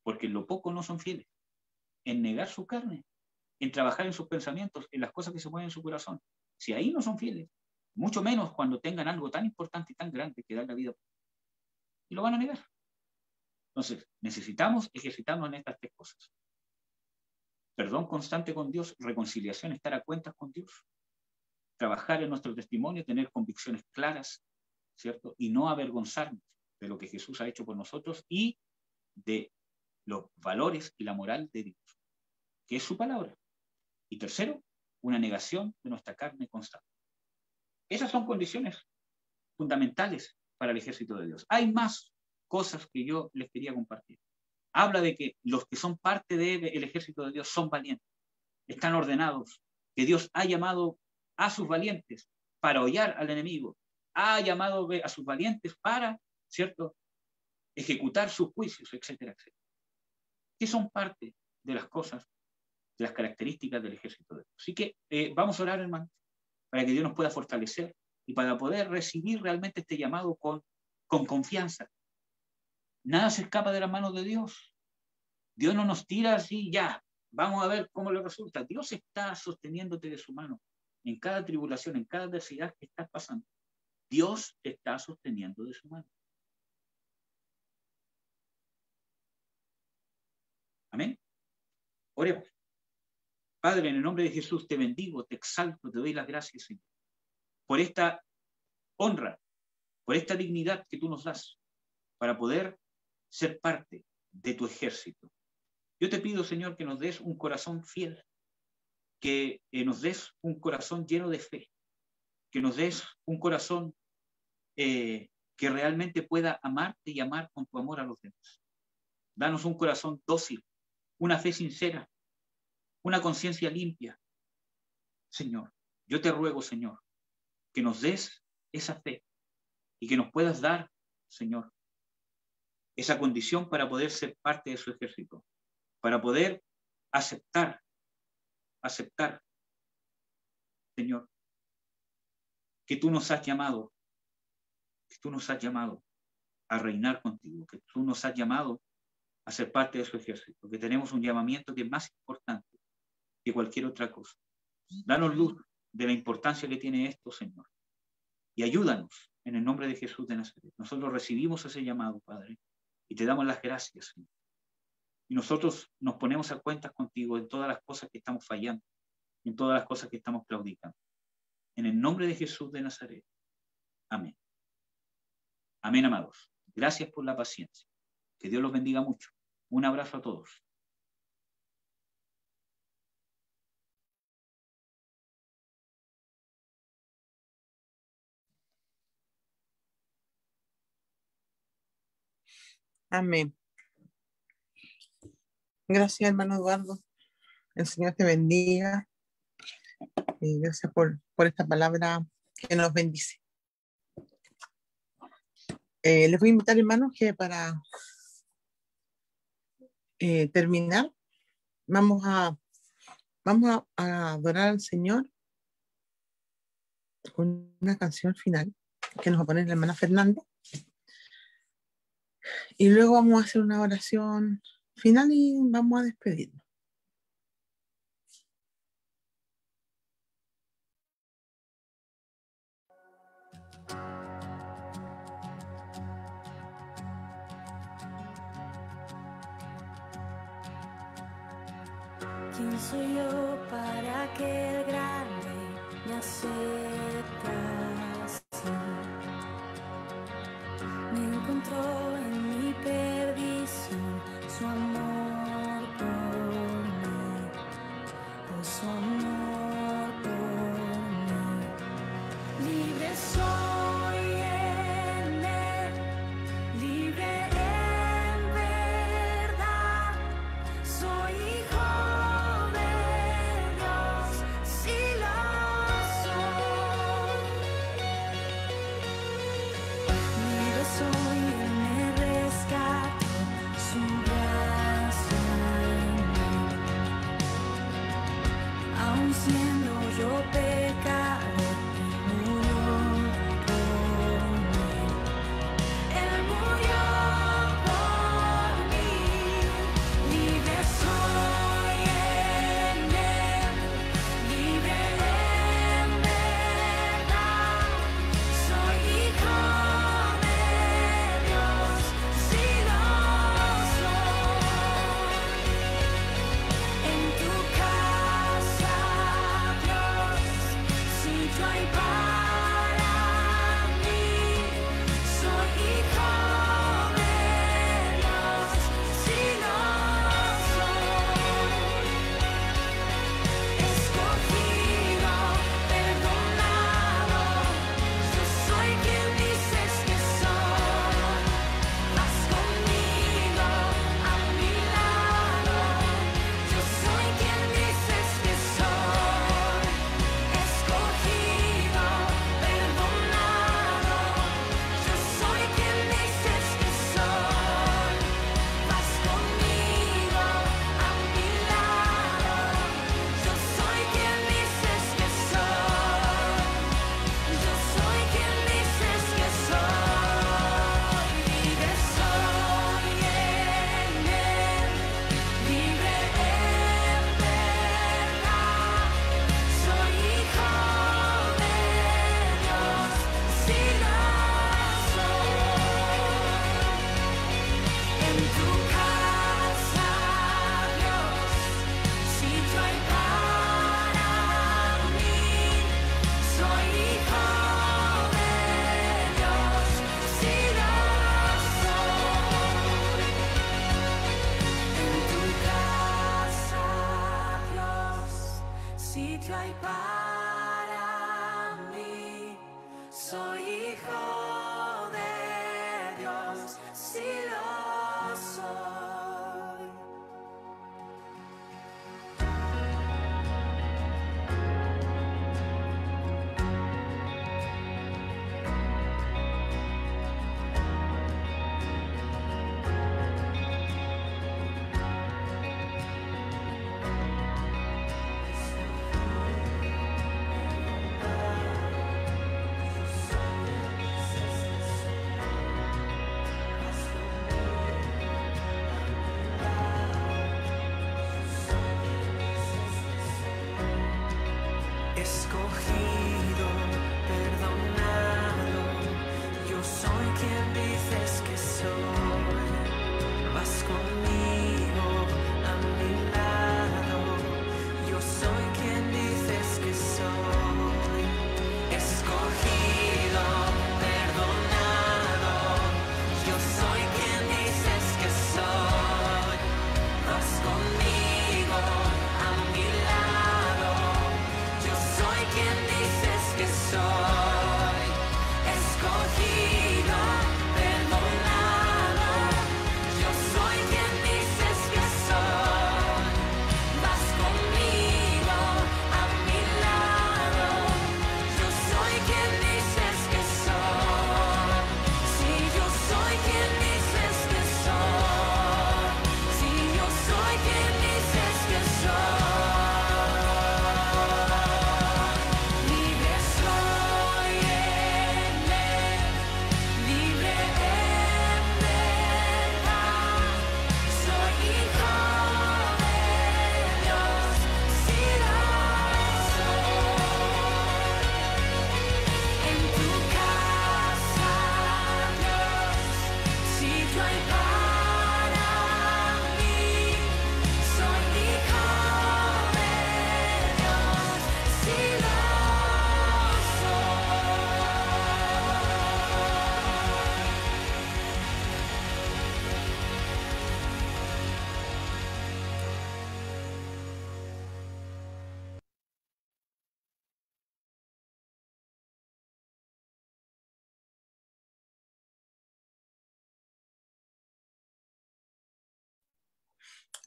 Porque en lo poco no son fieles. En negar su carne, en trabajar en sus pensamientos, en las cosas que se mueven en su corazón. Si ahí no son fieles, mucho menos cuando tengan algo tan importante y tan grande que dar la vida. Y lo van a negar. Entonces, necesitamos ejercitarnos en estas tres cosas. Perdón constante con Dios, reconciliación, estar a cuentas con Dios, trabajar en nuestro testimonio, tener convicciones claras, ¿cierto? Y no avergonzarnos de lo que Jesús ha hecho por nosotros y de los valores y la moral de Dios, que es su palabra. Y tercero, una negación de nuestra carne constante. Esas son condiciones fundamentales para el ejército de Dios. Hay más cosas que yo les quería compartir. Habla de que los que son parte del ejército de Dios son valientes, están ordenados, que Dios ha llamado a sus valientes para hollar al enemigo, ha llamado a sus valientes para, ¿cierto?, ejecutar sus juicios, etcétera, etcétera. Que son parte de las cosas, de las características del ejército de Dios. Así que vamos a orar, hermano, para que Dios nos pueda fortalecer y para poder recibir realmente este llamado con confianza. Nada se escapa de las manos de Dios. Dios no nos tira así, ya, vamos a ver cómo le resulta. Dios está sosteniéndote de su mano. En cada tribulación, en cada adversidad que estás pasando, Dios te está sosteniendo de su mano. Amén. Oremos. Padre, en el nombre de Jesús te bendigo, te exalto, te doy las gracias, Señor, por esta honra, por esta dignidad que tú nos das para poder ser parte de tu ejército. Yo te pido, Señor, que nos des un corazón fiel, que nos des un corazón lleno de fe, que nos des un corazón que realmente pueda amarte y amar con tu amor a los demás. Danos un corazón dócil, una fe sincera, una conciencia limpia. Señor, yo te ruego, Señor, que nos des esa fe y que nos puedas dar, Señor, esa condición para poder ser parte de su ejército, para poder aceptar, Señor, que tú nos has llamado a reinar contigo, que tú nos has llamado a ser parte de su ejército, que tenemos un llamamiento que es más importante que cualquier otra cosa. Danos luz de la importancia que tiene esto, Señor, y ayúdanos en el nombre de Jesús de Nazaret. Nosotros recibimos ese llamado, Padre, y te damos las gracias, Señor. Y nosotros nos ponemos a cuentas contigo en todas las cosas que estamos fallando, en todas las cosas que estamos claudicando. En el nombre de Jesús de Nazaret. Amén. Amén, amados. Gracias por la paciencia. Que Dios los bendiga mucho. Un abrazo a todos. Amén. Gracias, hermano Eduardo. El Señor te bendiga. Y gracias por esta palabra que nos bendice. Les voy a invitar, hermanos, que para terminar, vamos a adorar al Señor con una canción final que nos va a poner la hermana Fernanda. Y luego vamos a hacer una oración final y vamos a despedirnos. ¿Quién soy yo para que el grande me acepte así? Me encontró en mi perdición su amor por mí, oh, su amor por mí. Libre soy en él, libre en verdad, soy hijo. Siendo yo pecador, murió por mí. Él murió por mí. Libre soy en él, libre en verdad. Soy hijo de Dios, si lo soy. En tu casa sitio hay para mí, soy hijo de Dios, si lo soy, escogido, perdonado, yo soy quien dices que soy, vas conmigo a mi lado, yo soy quien dices que soy. Escogido, perdonado, yo soy quien dices que soy. Vas conmigo a mi lado, yo soy quien dices que soy. Yo soy quien dices que soy. Libre soy en él, libre en verdad. Soy hijo de Dios, si lo soy. En tu casa, Dios, sitio hay para mí. Soy hijo de Dios, si lo soy. En tu casa, Dios, sitio hay para mí. Soy hijo de Dios, si lo soy. Soy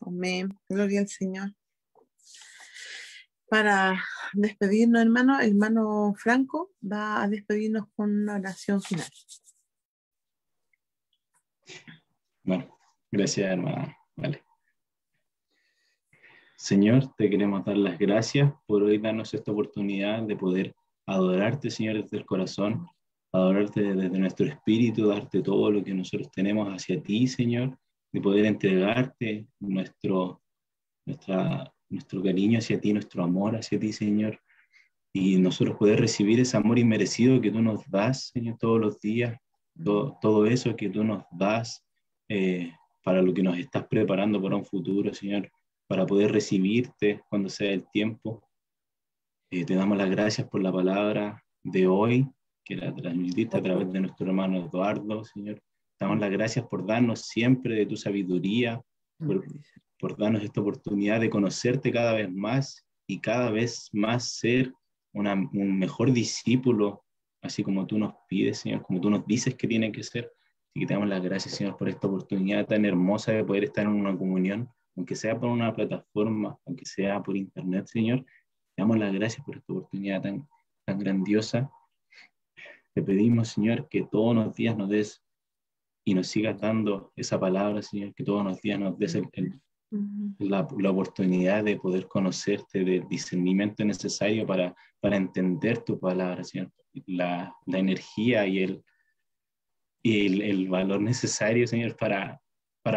Amén. Gloria al Señor. Para despedirnos, hermano Franco va a despedirnos con una oración final. Bueno, gracias, hermana. Vale. Señor, te queremos dar las gracias por hoy darnos esta oportunidad de poder adorarte, Señor, desde el corazón, adorarte desde nuestro espíritu, darte todo lo que nosotros tenemos hacia ti, Señor, de poder entregarte nuestro cariño hacia ti, nuestro amor hacia ti, Señor, y nosotros poder recibir ese amor inmerecido que tú nos das, Señor, todos los días, todo eso que tú nos das para lo que nos estás preparando para un futuro, Señor, para poder recibirte cuando sea el tiempo. Te damos las gracias por la palabra de hoy, que la transmitiste a través de nuestro hermano Eduardo, Señor. Te damos las gracias por darnos siempre de tu sabiduría, por darnos esta oportunidad de conocerte cada vez más y cada vez más ser un mejor discípulo, así como tú nos pides, Señor, como tú nos dices que tiene que ser. Así que te damos las gracias, Señor, por esta oportunidad tan hermosa de poder estar en una comunión, aunque sea por una plataforma, aunque sea por internet, Señor. Te damos las gracias por esta oportunidad tan grandiosa. Te pedimos, Señor, que todos los días nos des y nos sigas dando esa palabra, Señor, que todos los días nos des la oportunidad de poder conocerte, del discernimiento necesario para entender tu palabra, Señor. La energía y el valor necesario, Señor, para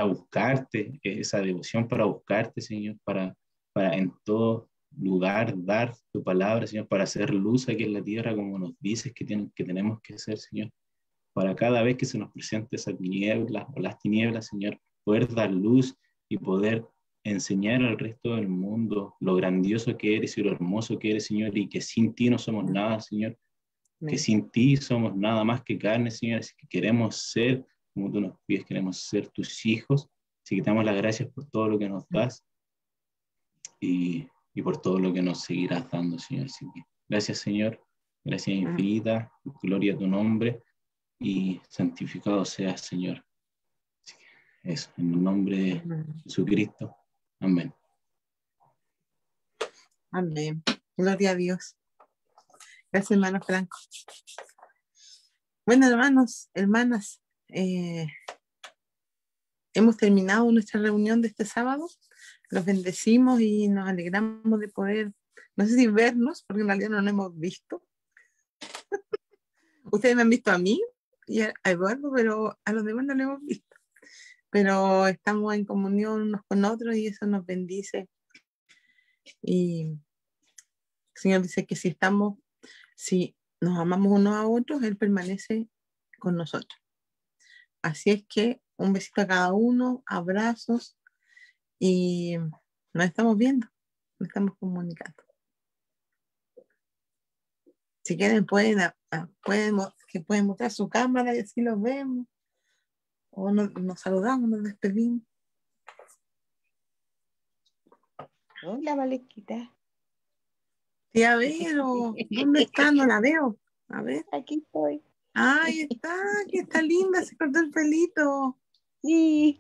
buscarte, esa devoción para buscarte, Señor, para en todo lugar dar tu palabra, Señor, para hacer luz aquí en la tierra como nos dices que tenemos que hacer, Señor, para cada vez que se nos presente esa tiniebla o las tinieblas, Señor, poder dar luz y poder enseñar al resto del mundo lo grandioso que eres y lo hermoso que eres, Señor, y que sin ti no somos nada, Señor, que sin ti somos nada más que carne, Señor, así que queremos ser, como tú nos pides, queremos ser tus hijos, así que te damos las gracias por todo lo que nos das y por todo lo que nos seguirás dando, Señor. Así que gracias, Señor, gracias infinita, gloria a tu nombre y santificado seas, Señor. Así que eso, en el nombre de Jesucristo. Amén. Amén. Gloria a Dios. Gracias, hermano Franco. Bueno, hermanos, hermanas, hemos terminado nuestra reunión de este sábado. Los bendecimos y nos alegramos de poder, no sé si vernos, porque en realidad no nos hemos visto. Ustedes me han visto a mí y a Eduardo, pero a los demás no lo hemos visto. Pero estamos en comunión unos con otros y eso nos bendice. Y el Señor dice que si nos amamos unos a otros, Él permanece con nosotros. Así es que un besito a cada uno, abrazos y nos estamos viendo, nos estamos comunicando. Si quieren pueden mostrar su cámara y así los vemos. O nos saludamos, nos despedimos. Hola, Valequita. Tía Vero, ¿dónde está? No la veo. A ver. Aquí estoy. Ahí está, que está linda, se cortó el pelito. Sí.